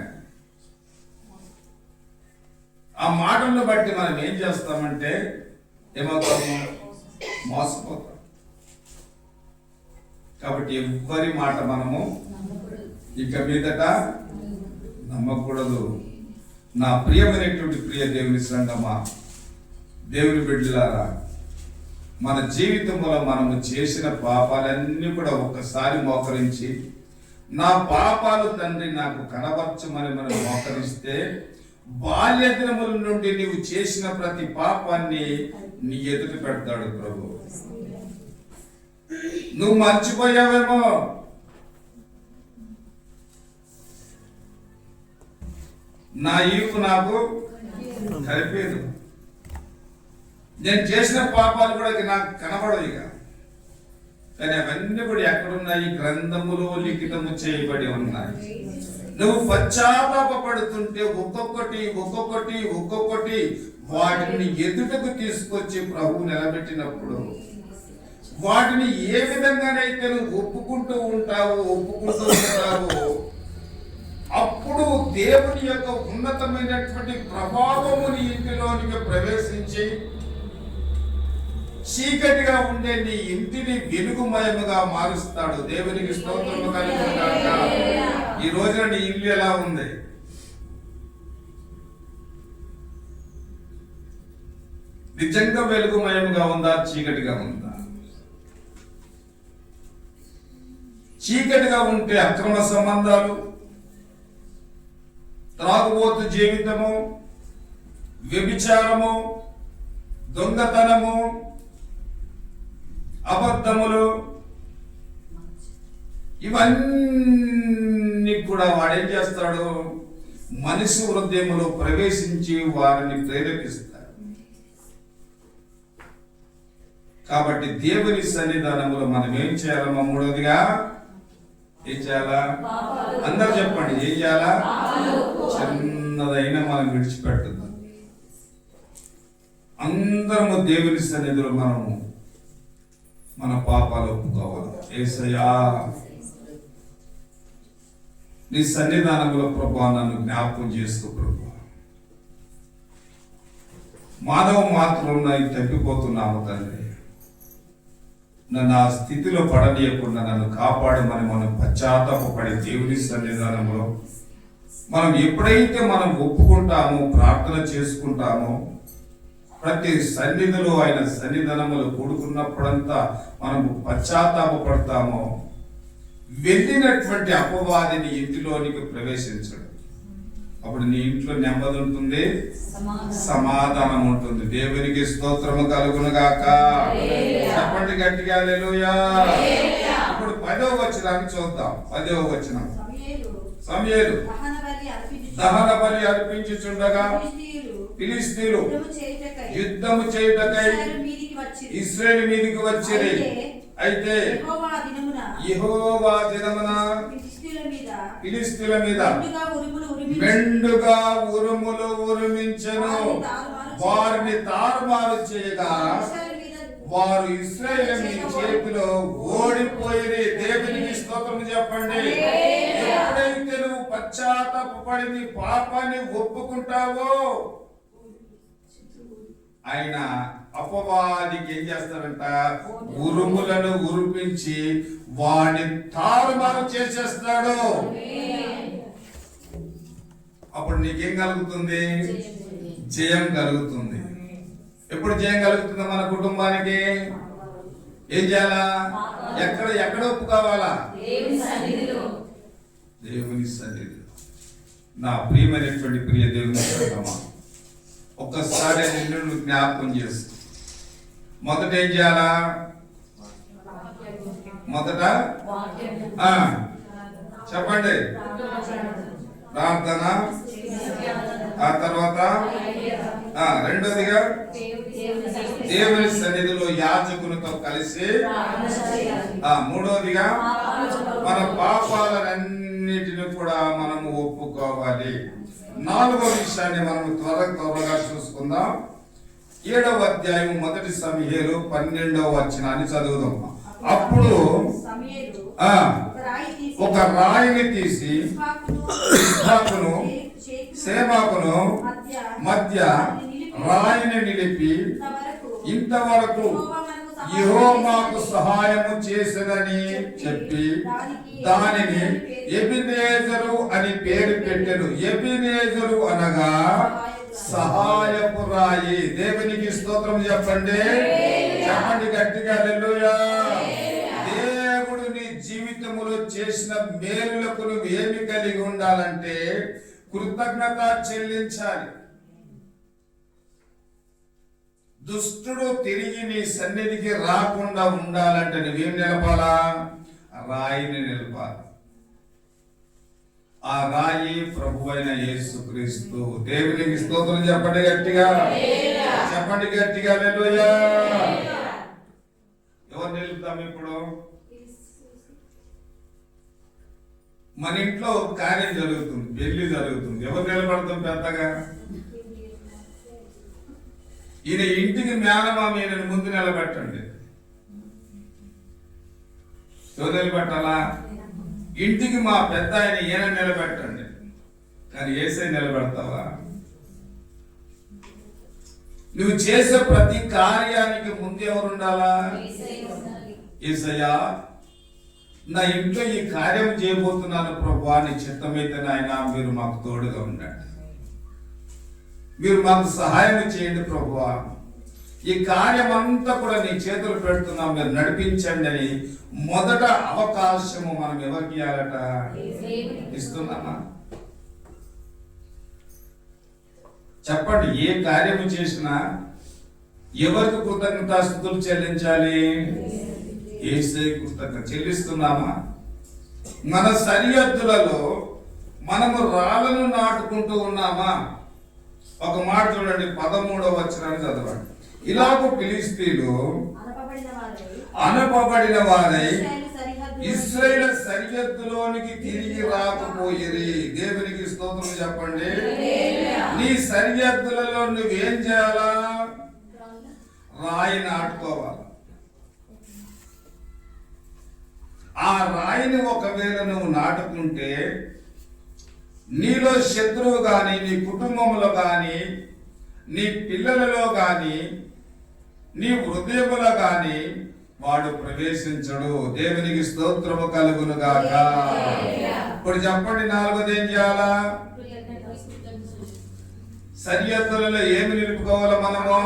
ఆ మాటలను బట్టి మనం ఏం చేస్తామంటే ఏమవుతాము? మోసపోతాం. కాబట్టి ఎవ్వరి మాట మనము ఇక మీదట నమ్మకూడదు. నా ప్రియమైనటువంటి ప్రియ దేవుని సంగమా, దేవుని బిడ్డలారా, మన జీవితంలో మనము చేసిన పాపాలన్నీ కూడా ఒక్కసారి మోకరించి, నా పాపాలు తండ్రి నాకు కనబరచమని మనం మోకరిస్తే, బాల్య దినముల నుండి నీవు చేసిన ప్రతి పాపాన్ని నీ ఎదుట పెడతాడు ప్రభు. నువ్వు మర్చిపోయావేమో, నా ఈపు నాకు కలిపేదు, నేను చేసిన పాపాలు కూడా నాకు కనబడవు ఇక. కానీ అవన్నీ కూడా ఎక్కడున్నాయి? గ్రంథములో లిఖితము చేయబడి ఉన్నాయి. నువ్వు పశ్చాత్తాపపడుతుంటే ఒక్కొక్కటి ఒక్కొక్కటి ఒక్కొక్కటి వాటిని ఎదుటకు తీసుకొచ్చి ప్రభువు నిలబెట్టినప్పుడు, వాటిని ఏ విధంగానైతే నువ్వు ఒప్పుకుంటూ ఉంటావో అప్పుడు దేవుని యొక్క ఉన్నతమైనటువంటి ప్రభావము నీ ఇంటిలోనికి ప్రవేశించి చీకటిగా ఉండే నీ ఇంటిని వెలుగుమయముగా మారుస్తాడు. దేవునికి స్తోత్రము కలుగుగాక. ఈ రోజున నీ ఇల్లు ఎలా ఉంది? నిజంగా వెలుగుమయముగా ఉందా? చీకటిగా ఉందా? చీకటిగా ఉంటే అక్రమ సంబంధాలు, త్రాగుబోతు జీవితము, వ్యభిచారము, దొంగతనము, అబద్ధములు, ఇవన్నీ కూడా వాడేం చేస్తాడు? మనిషి హృదయములో ప్రవేశించి వారిని ప్రేరేపిస్తాడు. కాబట్టి దేవుని సన్నిధానములో మనం ఏం చేయాలమ్మా? మూడవదిగా ఏం చేయాలా? అందరు చెప్పండి, ఏం చేయాలా? చిన్నదైనా మనం విడిచిపెట్టదు. అందరము దేవుని సన్నిధిలో మనము మన పాపాలు ఒప్పుకోవాలి. యేసయ్యా, నీ సన్నిధానంలో ప్రభువా నన్ను జ్ఞాపకం చేసుకో ప్రభువా. మానవ మాత్రం తప్పిపోతున్నాము తండ్రి. నన్ను ఆ స్థితిలో పడనీయకుండా నన్ను కాపాడమని మనం పశ్చాత్తాపపడి దేవుని సన్నిధానంలో మనం ఎప్పుడైతే మనం ఒప్పుకుంటామో, ప్రార్థన చేసుకుంటామో, ప్రతి సన్నిధిలో ఆయన సన్నిధానములో కూడుకున్నప్పుడంతా మనం పశ్చాత్తాపడతామో, వెళ్ళినటువంటి అపవాదిని ఇంటిలోనికి ప్రవేశించడు. అప్పుడు నీ ఇంట్లో నెమ్మది ఉంటుంది, సమాధానం ఉంటుంది. దేవునికి స్తోత్రము కలుగును గాక. చెప్పండి గట్టిగా హల్లెలూయా. ఇప్పుడు 10వ వచనాన్ని చూద్దాం. 10వ వచనం. సమూయేలు దహన బలి అర్పించుచుండగా ఫిలిష్తీయులు యుద్ధము చేయుటకై ఇశ్రాయేలు మీదికి వచ్చిరి. అయితే యెహోవా దినమున ఫిలిష్తీయుల మీద మెండుగా ఉరుములు ఉరిమించెను. వారిని తారుమారు చేయగా వారు ఇశ్రాయేలు చేతిలో ఓడిపోయి. దేవునికి స్తోత్రం చెప్పండి. ఎప్పుడైతే నువ్వు పశ్చాత్తాపపడి నీ పాపాన్ని ఒప్పుకుంటావో, ఆయన అపవాదికి ఏం చేస్తారంట, ఉరుములను ఉరిపించి వాడిని తారుమారు చేసేస్తాడు. అప్పుడు నీకేం కలుగుతుంది? జయం కలుగుతుంది. ఎప్పుడు జయం కలుగుతుందో మన కుటుంబానికి ఏం చేయాలా? ఎక్కడ ఒప్పుకోవాలా? దేవుని సన్నిధిలో. నా ప్రియమైనటువంటి ప్రియ దేవుని సంగమా, ఒక్కసారి నిన్ను జ్ఞాపకం చేస్తూ మొదట ఏం చేయాలా? మొదట చెప్పండి, ప్రార్థన. ఆ తర్వాత రెండోదిగా దేవుని సన్నిధిలో యాజకునితో కలిసి. మూడోదిగా మన పాపాలన్నిటిని కూడా మనము ఒప్పుకోవాలి. 4వ విషయాన్ని మనం త్వరగా చూసుకుందాం. 7వ అధ్యాయం 1 సమూయేలు 12వ వచనాన్ని చదువుదాం. అప్పుడు ఒక రాయిని తీసి ఇస్సాకును సేబాకును మధ్య రాయిని నిలిపి, ఇంతవరకు యెహోవా మాకు సహాయము చేసెనని చెప్పి దానిని ఎబెనెజరు అని పేరు పెట్టెను. ఎబెనెజరు అనగా సహాయపు రాయి. దేవునికి స్తోత్రం చెప్పండి. చెప్పండి గట్టిగా హల్లెలూయా. దేవుడు నీ జీవితంలో చేసిన మేలులకు నువ్వు ఏమి కలిగి ఉండాలంటే కృతజ్ఞత చెల్లించాలి. దుష్టుడు తిరిగి నీ సన్నిధికి రాకుండా ఉండాలంటే నువ్వేం నిలపాలా? రాయిని నిలపాలి. ఆ రాయి ప్రభువైన యేసుక్రీస్తు. దేవునికి స్తోత్రం చెప్పండి గట్టిగా. చెప్పండి గట్టిగా హల్లెలూయా. ఎవరు నిలుపుతాం ఇప్పుడు? మన ఇంట్లో కార్యం జరుగుతుంది, పెళ్లి జరుగుతుంది. ఎవరు నిలబడతాం పెద్దగా? ఈయన ఇంటికి మేనమామ ఈయనని ముందు నిలబెట్టండి. ఎవరు నిలబెట్టాలా? ఇంటికి మా పెద్ద ఆయన ఈయన నిలబెట్టండి. కానీ యేసయ్య నిలబెడతావా? నువ్వు చేసే ప్రతి కార్యానికి ముందు ఎవరు ఉండాలా? యేసయ్యా, నా ఇంట్లో ఈ కార్యం చేయబోతున్నాను ప్రభువా, నీ చిత్తమైతే నాయన మీరు మాకు తోడుగా ఉండండి, మీరు మాకు సహాయం చేయండి ప్రభువా, ఈ కార్యం అంతా కూడా నీ చేతులు పెడుతున్నాం, మీరు నడిపించండి అని మొదట అవకాశము మనం ఎవరికి ఇవ్వాలట? ఇస్తున్నామా? చెప్పండి. ఏ కార్యము చేసినా ఎవరికి కృతజ్ఞతాస్తుతులు చెల్లించాలి? యేసయ్య కృతజ్ఞత చెల్లిస్తున్నామా? మన సరిహద్దులలో మనము రాళ్ళను నాటుకుంటూ ఉన్నామా? ఒక మాట చూడండి, 13వ వచనాన్ని చదవండి. ఇలాగూ ఫిలిష్తీయులు అనపబడిన వారై ఇశ్రాయేలు సరిహద్దులోనికి తిరిగి రాకపోయిరి. దేవునికి స్తోత్రం చెప్పండి. నీ సరిహద్దులలో నువ్వేం చేయాలా? రాయి నాటుకోవాలి. ఆ రాయిని ఒకవేళ నువ్వు నాటుకుంటే నీలో శత్రువు గాని, నీ కుటుంబంలో గాని, నీ పిల్లలలో గాని నీ హృదయములో గాని వాడు ప్రవేశించడు. దేవునికి స్తోత్రము కలుగును గాక. ఇప్పుడు చెప్పండి, నాలుగోది ఏం చేయాలా? సరిహద్దులలో ఏమి నిలుపుకోవాలా? మనము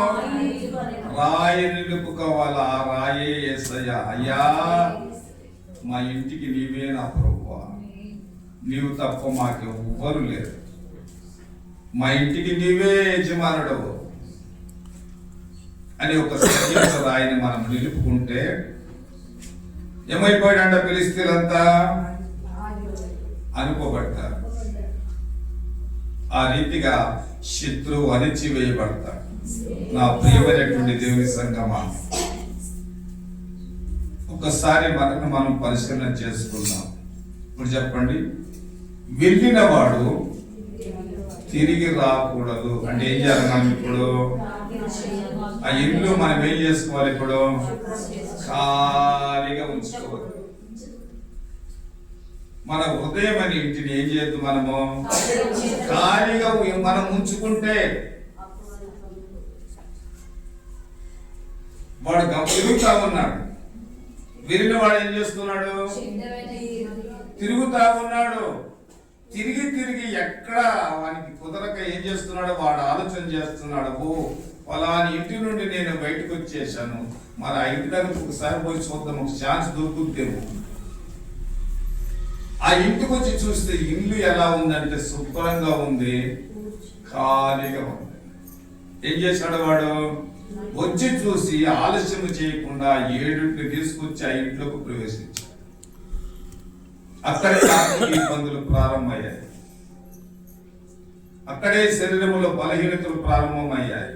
రాయి నిలుపుకోవాలా. రాయే యేసయ్య. అయ్యా, మా ఇంటికి నీవే నా ప్రభువా, నీవు తప్ప మాకెవ్వరు లేరు, మా ఇంటికి నీవే యజమానుడవు అని ఒక సరిహద్దు రాయిని మనం నిలుపుకుంటే ఏమైపోయాడంట? ఫిలిష్తీయులంతా అనుకోబడతారు. ఆ రీతిగా శత్రువు అణిచివేయబడతాడు. నా ప్రియమైనటువంటి దేవుని సంగమా, ఒకసారి మనకు మనం పరిశీలన చేసుకుందాం. ఇప్పుడు చెప్పండి, వెళ్ళిన వాడు తిరిగి రాకూడదు అంటే ఏం చేయాలి? మనం ఇప్పుడు ఆ ఇల్లు మనం ఏం చేసుకోవాలి? ఇప్పుడు ఖాళీగా ఉంచుకోవాలి. మన హృదయం అనే ఇంటిని ఏం చేయొద్దు, మనము ఖాళీగా మనం ఉంచుకుంటే వాడు తిరుగుతా ఉన్నాడు. వెళ్ళిన వాడు ఏం చేస్తున్నాడు? తిరుగుతా ఉన్నాడు. తిరిగి తిరిగి ఎక్కడ వానికి కుదరక ఏం చేస్తున్నాడు? వాడు ఆలోచన చేస్తున్నాడు, ఓ ఫలాని ఇంటి నుండి నేను బయటకు వచ్చేసాను, మరి ఆ ఇంటి దగ్గరకు ఒకసారి పోయి చూద్దాం, ఒక ఛాన్స్ దొరుకుతుందేమో. ఆ ఇంటికి వచ్చి చూస్తే ఇల్లు ఎలా ఉందంటే శుభ్రంగా ఉంది, ఖాళీగా ఉంది. ఏం చేశాడు వాడు? వచ్చి చూసి ఆలస్యం చేయకుండా 7 తీసుకొచ్చి ఆ ఇంట్లోకి ప్రవేశించాడు. అక్కడే ఆర్థిక ఇబ్బందులు ప్రారంభమయ్యాయి. అక్కడే శరీరంలో బలహీనతలు ప్రారంభమయ్యాయి.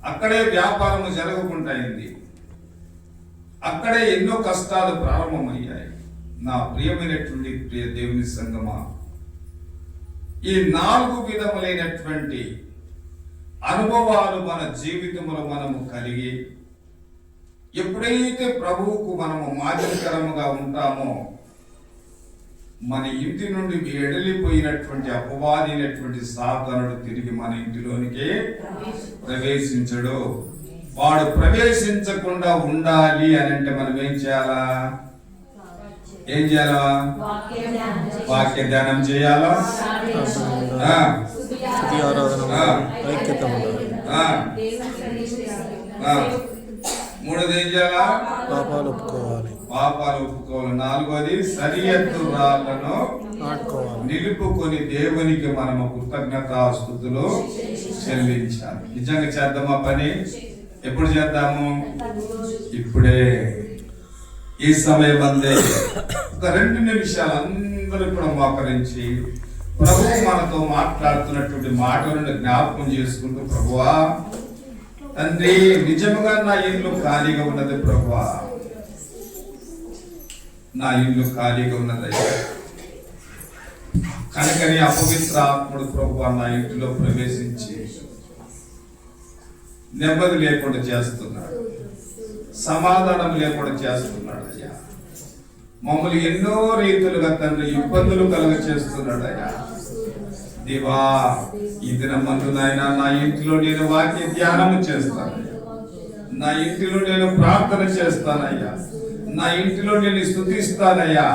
అక్కడే వ్యాపారము జరగకుండా అయింది. అక్కడే ఎన్నో కష్టాలు ప్రారంభమయ్యాయి. నా ప్రియమైనటువంటి ప్రియ దేవుని సంగమా, ఈ 4 విధములైనటువంటి అనుభవాలు మన జీవితంలో మనము కలిగి ఎప్పుడైతే ప్రభువుకు మనము మాదిరికరముగా ఉంటామో, మన ఇంటి నుండి ఎడలిపోయినటువంటి అపవాదైనటువంటి సాతానుడు తిరిగి మన ఇంటిలోనికి ప్రవేశించడు. వాడు ప్రవేశించకుండా ఉండాలి అని అంటే మనం ఏం చేయాలా? ఏం చేయాలా? వాక్య ధ్యానం చేయాలా? ఐక్యత ఉండాలి. మూడోది ఏం చేయాలా? పాపాలు ఒప్పుకోవాలి. పాపాలు ఒప్పుకోవాలి. నాలుగోది సరిహద్దు రాళ్లను నిలుపుకొని దేవునికి మనము కృతజ్ఞతాస్తుతులు చెల్లించాలి. నిజంగా చేద్దామా పని? ఎప్పుడు చేద్దాము? ఇప్పుడే, ఈ సమయం అందే. ఒక 2 నిమిషాలు అందరూ కూడా మోకరించి ప్రభువు మనతో మాట్లాడుతున్నటువంటి మాటలను జ్ఞాపకం చేసుకుంటూ, ప్రభువా తండ్రి, నిజముగా నా ఇల్లు ఖాళీగా ఉన్నది ప్రభువా, నా ఇల్లు ఖాళీగా ఉన్నదయ్యా, కనుకని అపవిత్ర ఆత్ముడు ప్రభువా నా ఇంటిలో ప్రవేశించి నెమ్మది లేకుండా చేస్తున్నాడు, సమాధానం లేకుండా చేస్తున్నాడు అయ్యా. మమ్మల్ని ఎన్నో రీతులుగా తండ్రి ఇబ్బందులు కలుగ చేస్తున్నాడు అయ్యా. దేవా, ఈ దినమందు నాయనా నా ఇంటిలో నేను వాక్య ధ్యానము చేస్తాను, నా ఇంటిలో నేను ప్రార్థన చేస్తానయ్యా, నా ఇంటిలో నేను స్తుతిస్తానయ్యా,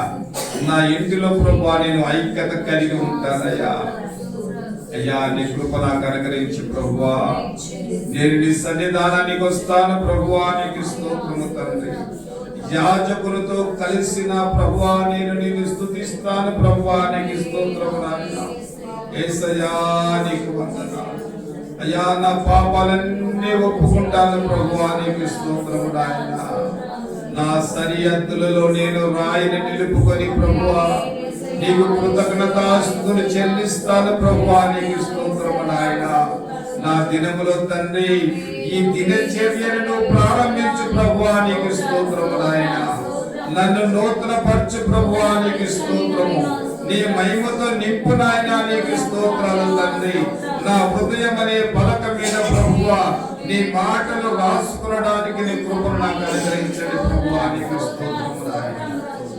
నా ఇంటిలో ప్రభువా నేను ఐక్యత కలిగి ఉంటానయ్యా. అయ్యా, నీ కృప నాకు అనుగ్రహించి ప్రభువా, నేను నీ సన్నిధానానికి వస్తాను ప్రభువా. నీకు స్తోత్రము తండ్రి. యాజకులతో కలిసిన ప్రభువా నేను స్తుతిస్తాను ప్రభువా. నీకు స్తోత్రము నాయన. యేసయ్యా, నీకు వందనాలు అయ్యా. నా పాపాలన్నీ ఒప్పుకుంటాను ప్రభువా. నీకు స్తోత్రము నాయన. నా సరిహద్దులలో నేను రాయిని నిలుపుకొని ప్రభువా నీకు కృతజ్ఞతాస్తుతులు చెల్లిస్తాను ప్రభువా. నీకు స్తోత్రము నాయన. నా దినములో తండ్రి ఈ దినచర్యను ప్రారంభించు ప్రభువా. నీకు స్తోత్రము నాయన. నన్ను నూతన పరచు ప్రభువా. నీకు స్తోత్రము. నీ మహిమతో నింపు నాయన. నీకు స్తోత్రాలు తండ్రి. నా హృదయం అనే పలక మీద ప్రభువా నీ మాటలు రాసుకునడానికి నీ కృపను నాకు అనుగ్రహించండి ప్రభువా. నీకు స్తోత్రము నాయన.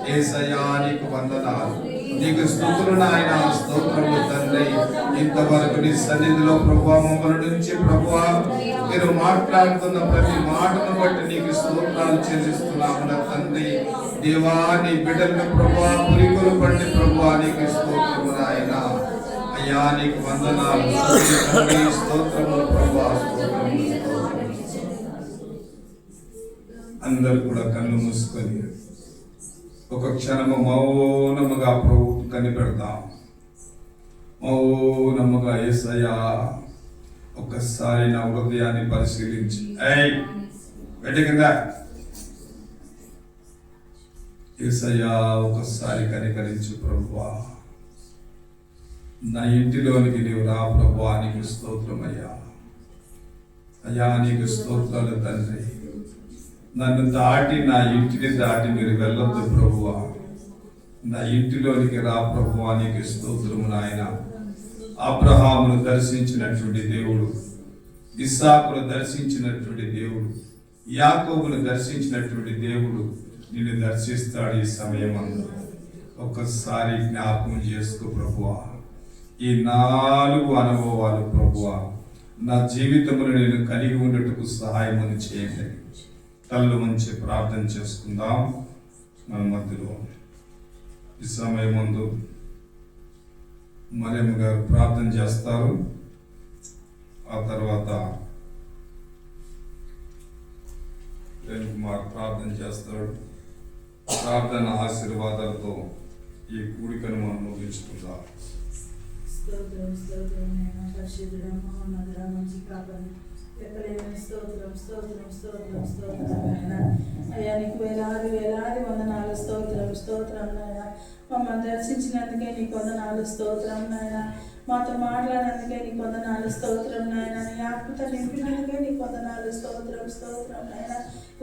యేసయ్యా, నీకు వందనాలు. నీకు స్తుతులు నాయన, స్తోత్రములు తండ్రి. ఇంతవరకు నీ సన్నిధిలో ప్రభువా మమ్మల్ని నుంచి ప్రభువా మీరు మాట్లాడుతున్న ప్రతి మాటను బట్టి నీకు స్తోత్రాలు చెల్లిస్తున్నాము నా తండ్రి. దేవా నీ బిడ్డలను ప్రభువా పులికొలు పట్టి ప్రభువా నీకు స్తోత్రము నాయన. అయ్యా నీకు వందనాలు తండ్రి, స్తోత్రములు ప్రభువా, స్తోత్రములు. అందరూ కూడా కళ్ళు మూసుకొని ఒక క్షణము మౌనముగా ప్రభు కనిపెడతాం. మౌనముగా యేసయ్యా ఒక్కసారి నా హృదయాన్ని పరిశీలించి కింద యేసయ్యా ఒకసారి కనికరించు ప్రభువా. నా ఇంటిలోనికి నీవు రా ప్రభువా, నీకు స్తోత్రమయ్యా. అయ్యా నీకు స్తోత్రాలు తండ్రి. నన్ను దాటి నా ఇంటిని దాటి మీరు వెళ్ళొద్దు ప్రభువా. నా ఇంటిలోనికి రా ప్రభువా, నీకు స్తోత్రము నాయన. అబ్రహామును దర్శించినటువంటి దేవుడు, ఇస్సాకును దర్శించినటువంటి దేవుడు, యాకోబును దర్శించినటువంటి దేవుడు నిన్ను దర్శిస్తాడు ఈ సమయమందు. ఒక్కసారి జ్ఞాపకం చేసుకో ప్రభువా. ఈ 4 అనుభవాలు ప్రభువా నా జీవితంలో నేను కలిగి ఉండటకు సహాయం చేయండి. కళ్ళు మంచి ప్రార్థన చేసుకుందాం. మన మధ్యలో ఈ సమయం ముందు మరియమ్మ గారు ప్రార్థన చేస్తారు. ఆ తర్వాత ప్రేమ్ కుమార్ ప్రార్థన చేస్తాడు. ప్రార్థన ఆశీర్వాదాలతో ఈ కూడికను మనం ముగించుకుందాం. స్తోత్రం స్తోత్రం స్తోత్రం స్తోత్రం నాయన. అయ్యా నీకు వేలాది వేలాది వందనాలు. స్తోత్రం స్తోత్రం నాయన. మమ్మల్ని దర్శించినందుకే నీకు వందనాలు. స్తోత్రం నాయన. మాతో మాట్లాడినందుకే నీకు వందనాలు. స్తోత్రం నాయన. నీ ఆత్మత నింపినందుకే నీకు వందనాలు. స్తోత్రం స్తోత్రం నాయన.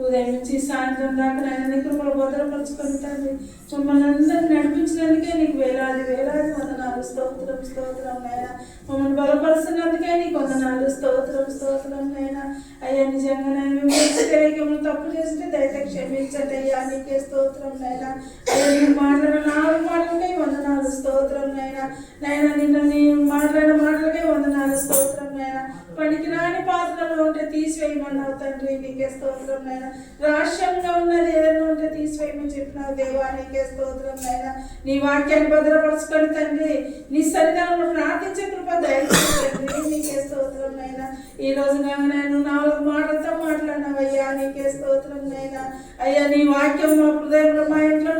ఉదయం నుంచి సాయంత్రం దాకా నాయన నీ కృపలో భద్రపరుచుకొని తండ్రి మమ్మల్ని అందరినీ నడిపించినందుకే నీకు వేలాది వేలాది వందనాలు. స్తోత్రం స్తోత్రం నాయన. మమ్మల్ని బలపరుస్తున్నందుకే నీకు వందనాలు. స్తోత్రం స్తోత్రం నాయన. అయ్యా నిజంగా నేను మిమ్మల్ని తెలియక తప్పు చేస్తే దయతో క్షమించండి అయ్యా. నీకే స్తోత్రం నాయన. అయ్యా నేను మాట్లాడిన 4 మాటలకే వందనాలు. స్తోత్రం నాయన. నాయన నిన్న నీ మాట్లాడిన మాటలకే వందనాలు. స్తోత్రం నాయన. పనికి రాని పాత్రలు ఉంటే తీసివేయమన్నావు తండ్రి. నీకే స్తోత్రం నాయన. రాష్ట్రంగా ఉన్నది ఏదైనా ఉంటే తీసివేయమని చెప్పినావు దేవా. నీకే స్తోత్రం నాయన. నీ వాక్యాన్ని భద్రపరచుకొని తండ్రి నీ సన్నిధానంలో ప్రార్థించే కృప దయచేయండి. నీకే స్తోత్రం నాయన. ఈ రోజు నేను 4 మాటలతో మాట్లాడినావయ్యా. నీకే స్తోత్రం నాయన. అయ్యా నీ వాక్యం మా హృదయంలో మా ఇంట్లో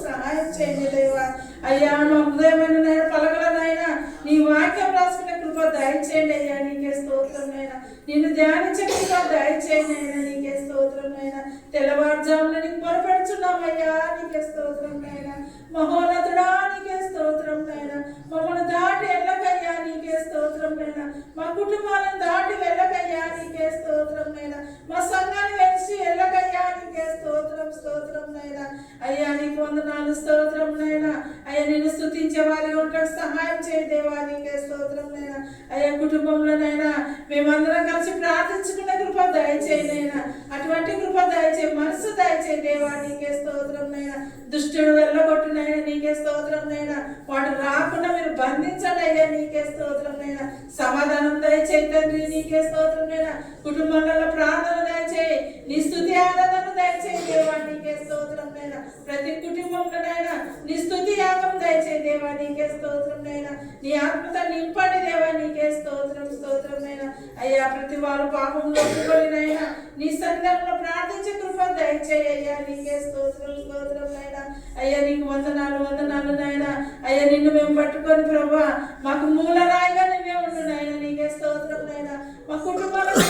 సహాయం చేయండి దేవా. అయ్యా మా హృదయమైన నాయన పలకలనైనా నీ వాక్యం రాసుకునే కృప దయచేయండి అయ్యా. నీకే స్తోత్రం నాయన. నిన్ను ధ్యానించే కృప దయచేయండి అయినా. నీకే స్తోత్రం నాయన. తెల్లవారుజామున నీకు మొరపెడుచున్నామయ్యా. నీకే స్తోత్రం నాయన. మహోన్నతుడా నీకే స్తోత్రం నాయన. మమ్మల్ని దాటి వెళ్ళకయ్యా. నీకే స్తోత్రం నాయన. మా కుటుంబాలను దాటి వెళ్ళకయ్యా. నీకే స్తోత్రం నాయన. మా సంఘాన్ని వెలిసి వెళ్ళకయ్యా. నీకే స్తోత్రం స్తోత్రం నాయన. అయ్యా నీకు వందనాలు. స్తోత్రం నాయన. అయ్యా నిన్ను స్తుతించే వారి ఉంటాడు సహాయం చేయదేవా. నీకే స్తోత్రం నాయన. అయ్యా కుటుంబంలోనైనా మేమందరం కలిసి ప్రార్థించుకునే కృప దయచేయనైనా. అటువంటి కృప దయచే మనసు దయచే దేవా. నీకే స్తోత్రం నాయన. దుష్టుడు వెళ్ళగొట్టునైనా. నీకే స్తోత్రం నాయన. వాడు రాకుండా మీరు బంధించండి అయ్యా. నీకే స్తోత్రం నాయన. సమాధానం దయచేయి తండ్రి. నీకే స్తోత్రం నాయన. కుటుంబంలో ప్రార్థన దయచేయి. నీ స్తుతి ఆరాధన దయచేయి దేవా. నీకే స్తోత్రం నాయన. ప్రతి కుటుంబంలోనైనా నీ స్తుతి యాగం దయచేయి దేవా. నీకే స్తోత్రం నాయన. నీ ఆత్మత నింపండి దేవా. నీకే స్తోత్రం స్తోత్రం నాయన. అయ్యా ప్రతి వారు పాపంలో నైనా నీ సన్నిధానంలో ప్రార్థించే కృప దయచేయి అయ్యా. నీకే స్తోత్రం స్తోత్రం నాయన. అయ్యా నీకు వందనాలు వందనాలు నాయన. అయ్యా నిన్ను మేము పట్టుకొని ప్రభా మాకు మూలరాయిగా నువ్వే ఉండు నాయన. నీకే స్తోత్రం నాయన. మా కుటుంబాలకు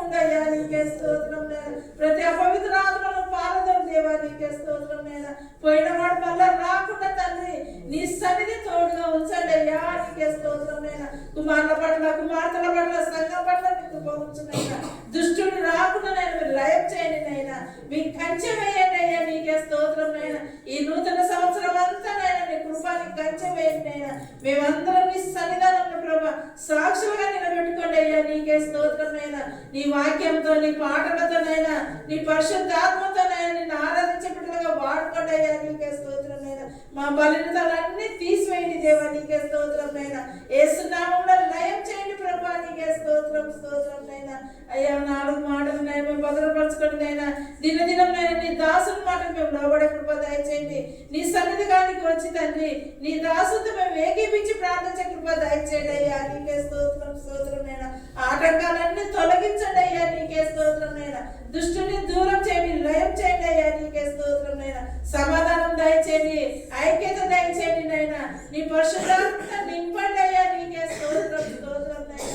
ఉండయ్యా. నీకే స్తోత్రం నాయన. ప్రతి అపవిత్ర ఆత్మను పారదం దేవా. నీకే స్తోత్రం నాయన. పోయిన వాడు మళ్ళా రాకుండా తండ్రి నీ సన్నిధి తోడుగా ఉంచండి అయ్యా. నీకే స్తోత్రం నాయన. కుమారుల పట్ల కుమార్తెల పట్ల సంఘం పట్ల నీకు పోవచ్చునైనా. దుష్టుడు రాకుండా నేను మీరు లయం చేయండి నైనా. మీకు కంచె వేయండి అయ్యా. నీకే స్తోత్రం నైనా. ఈ నూతన సంవత్సరం అంతా నైనా నీ కృపానికి కంచె వేయండి నైనా. మేమందరం నీ సన్నిధానంలో ప్రభా సాక్షులుగా నిలబెట్టుకోండి అయ్యా. నీకే స్తోత్రం నైనా. నీ వాక్యంతో, నీ పాటలతోనైనా, నీ పరిశుద్ధాత్మతోనైనా నిన్ను ఆరాధించే బిడ్డలుగా వాడుకోండి అయ్యా. నీకే స్తోత్రం నైనా. మా బలహీనతలన్నీ తీసివేయండి దేవా. నీకే స్తోత్రం నైనా. యేసు నామములో లయం చేయండి ప్రభా. నీకే స్తోత్రం స్తోత్రం నైనా. అయ్యా 4 మాటలు నైనా మేము భద్రపరచుకోండి నైనా. దినదినం నైనా నీ దాసుని మాటలు మేము లోబడే కృప దయచేయండి. నీ సన్నిధిగానికి వచ్చి తండ్రి నీ దాసుతో మేము ఏకీపించి ప్రార్థించే కృప దయచేయండి అయ్యా. నీకే స్తోత్రం స్తోత్రం నైనా. ఆటంకాలన్నీ తొలగించండి అయ్యా. నీకే స్తోత్రం నైనా. దుష్టుని దూరం చేయండి, లయం చేయండి అయ్యా. నీకే స్తోత్రం నైనా. సమాధానం దయచేయండి, ఐక్యత దయచేయండి నైనా. నీ పరిశుద్ధాత్మ నింపండి అయ్యా. నీకే స్తోత్రం స్తోత్రం నైనా.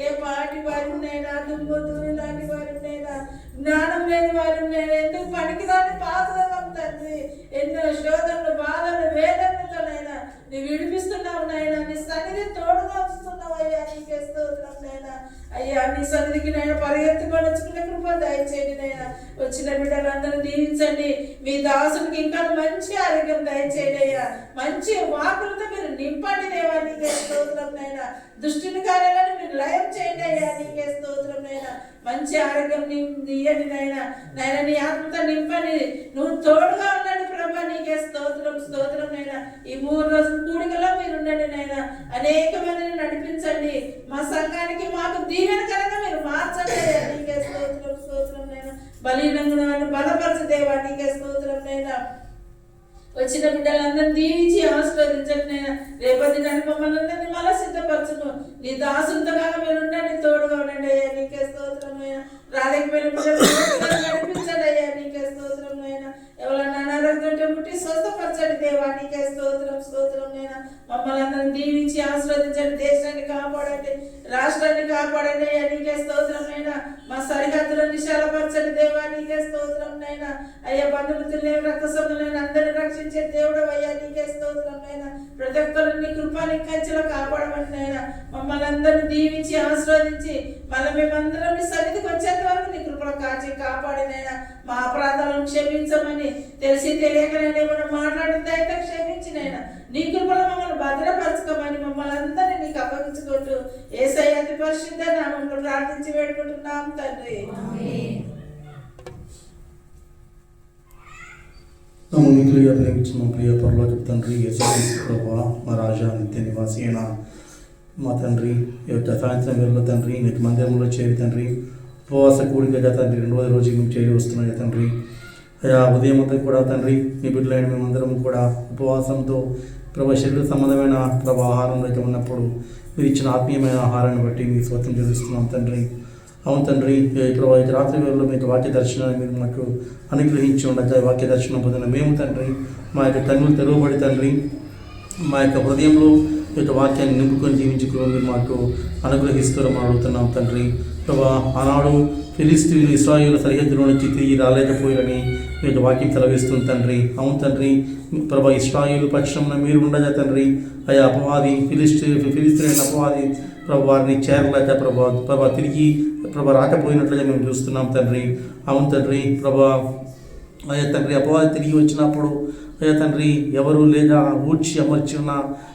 ఏ పాటి వారు నైనా, దుమ్ముదూరి లాంటి వారు నైనా, జ్ఞానం లేని వారు నైనా, ఎందుకు పనికిరాని పాత్రలం తండ్రి, ఎన్నో శోధనలు, బాధలు, వేదనలతో నైనా నీ విడిపిస్తున్నావు నైనా. నీ సన్నిధి తోడుగా వస్తున్నావు అయ్యా. నీకే స్తోత్రం నైనా. అయ్యా నీ సన్నిధికి నైనా పరిగెత్తుకొని వచ్చుకునే కృప దయచేయండి నైనా. వచ్చిన బిడ్డలందరూ దీవించండి. మీ దాసునికి ఇంకా మంచి ఆరోగ్యం దయచేయండి అయ్యా. మంచి వాకులతో మీరు నింపండి దేవా. నీకే స్తోత్రం నైనా. దుష్టుని కార్యాలను మీరు లయం చేయండి అయ్యా. నీకే స్తోత్రం నైనా. మంచి ఆరోగ్యం ఇయ్యండి నైనా. నైనా నీ ఆత్మతో నింపండి. నువ్వు తోడుగా ఉండండి ప్రభా. నీకే స్తోత్రం స్తోత్రం నైనా. ఈ 3 రోజుల కూడికలో మీరు ఉండండి నైనా. అనేక మందిని నడిపించండి. మా సంఘానికి మాకు దీవెనకరంగా మీరు మార్చండి అయ్యా. నీకే స్తోత్రం స్తోత్రం నైనా. బలీనంగా బలపరచ దేవా. నీకే స్తోత్రం నైనా. వచ్చిన బిడ్డలందరినీ దీవించి ఆశీర్వదించండి నైనా. రేపటి నాడు మమ్మల్ని అందరినీ మళ్ళీ సిద్ధపరచును. నీ దాసులతో కాగా మీరు ఉండండి, తోడుగా ఉండండి అయ్యా. నీకే స్తోత్రం నైనా. రాలేకపోయిన బిడ్డలు నడిపించండి అయ్యా. నీకే స్తోత్రం నైనా. ఎవరన్నా అనారోగ్యం పుట్టి స్వస్థపరచండి దేవా. నీకే స్తోత్రం స్తోత్రం నైనా. మమ్మల్ని అందరినీ దీవించి ఆశీర్వదించండి. దేశాన్ని కాపాడండి, రాష్ట్రాన్ని కాపాడండి అయ్యా. నీకే స్తోత్రం నైనా. మా సరిహద్దులను విశాలపరచండి దేవా. నీకే స్తోత్రం నైనా. అయ్యా బంధుమిత్రులు రక్త సంబంధులైన అందరినీ రక్షించే దేవుడు అయ్యా. నీకే స్తోత్రం నైనా. ప్రతి ఒక్కరు నీ కృపాని కంచెలో కాపాడమని నైనా. మమ్మల్ని అందరినీ దీవించి ఆశీర్వదించి మళ్ళీ మేమందరం నీ సన్నిధికి వచ్చేంత వరకు నీ కృపలో కాచి కాపాడినైనా. మా అపరాధాలను క్షమించమని తెలిసి తెలియకనైనా ఏమైనా మాట్లాడితే అయితే క్షమించినైనా. నీ కృపలో మమ్మల్ని భద్రపరచుకోమని మమ్మల్ని అందరినీ నీకు అప్పగించుకుంటూ యేసయ్య అతి పరిశుద్ధ నామములో ప్రార్థించి వేడుకుంటున్నాం తండ్రి. మమ్మల్ని ప్రియ ప్రేమించిన ప్రియ పరలోకపు తండ్రి యేసుక్రీస్తు ప్రభువా, మా రాజా, నిత్య నివాసి అయిన మా తండ్రి, ఈ యొక్క సాయంత్రం వేళలో తండ్రి నీకు మందిరంలో చేరి తండ్రి ఉపవాస కూడికగా తండ్రి 2వ రోజు మేము చేరి వస్తున్నాయి తండ్రి. అయా ఉదయం అంతా కూడా తండ్రి మీ బిడ్డలైన మేమందరం కూడా ఉపవాసంతో ప్రభు శరీర సంబంధమైన ప్రభు ఆహారంలో అయితే ఉన్నప్పుడు మీరు ఇచ్చిన ఆత్మీయమైన ఆహారాన్ని బట్టి మీ స్వతం చెల్లిస్తున్నాం తండ్రి. అవును తండ్రి, ప్రభు రాత్రి వేళలో మీకు వాక్య దర్శనాన్ని మీరు మాకు అనుగ్రహించి ఉండగా వాక్య దర్శనం పొందిన మేము తండ్రి మా యొక్క కన్నులు తెరవబడి తండ్రి మా యొక్క హృదయంలో ఈ యొక్క వాక్యాన్ని నింపుకొని జీవించుకుని మీరు మాకు అనుగ్రహిస్తారని అడుగుతున్నాం తండ్రి. ప్రభా ఆనాడు ఫిలిస్తీయులు ఇశ్రాయేలు సరిహద్దులో నుంచి తిరిగి రాలేకపోయారని మీ యొక్క వాక్యం సెలవిస్తుంది తండ్రి. అవును తండ్రి ప్రభా ఇశ్రాయేలు పక్షంలో మీరు ఉండగా తండ్రి అయ్యా అపవాది ఫిలిస్తీయులైన అపవాది ప్రభు వారిని చేరలేక ప్రభా తిరిగి రాకపోయినట్లుగా మేము చూస్తున్నాం తండ్రి. అవును తండ్రి ప్రభా అయ్యా తండ్రి అపవాది తిరిగి వచ్చినప్పుడు అయ్యా తండ్రి ఎవరు లేదా ఊడ్చి అమర్చి ఉన్న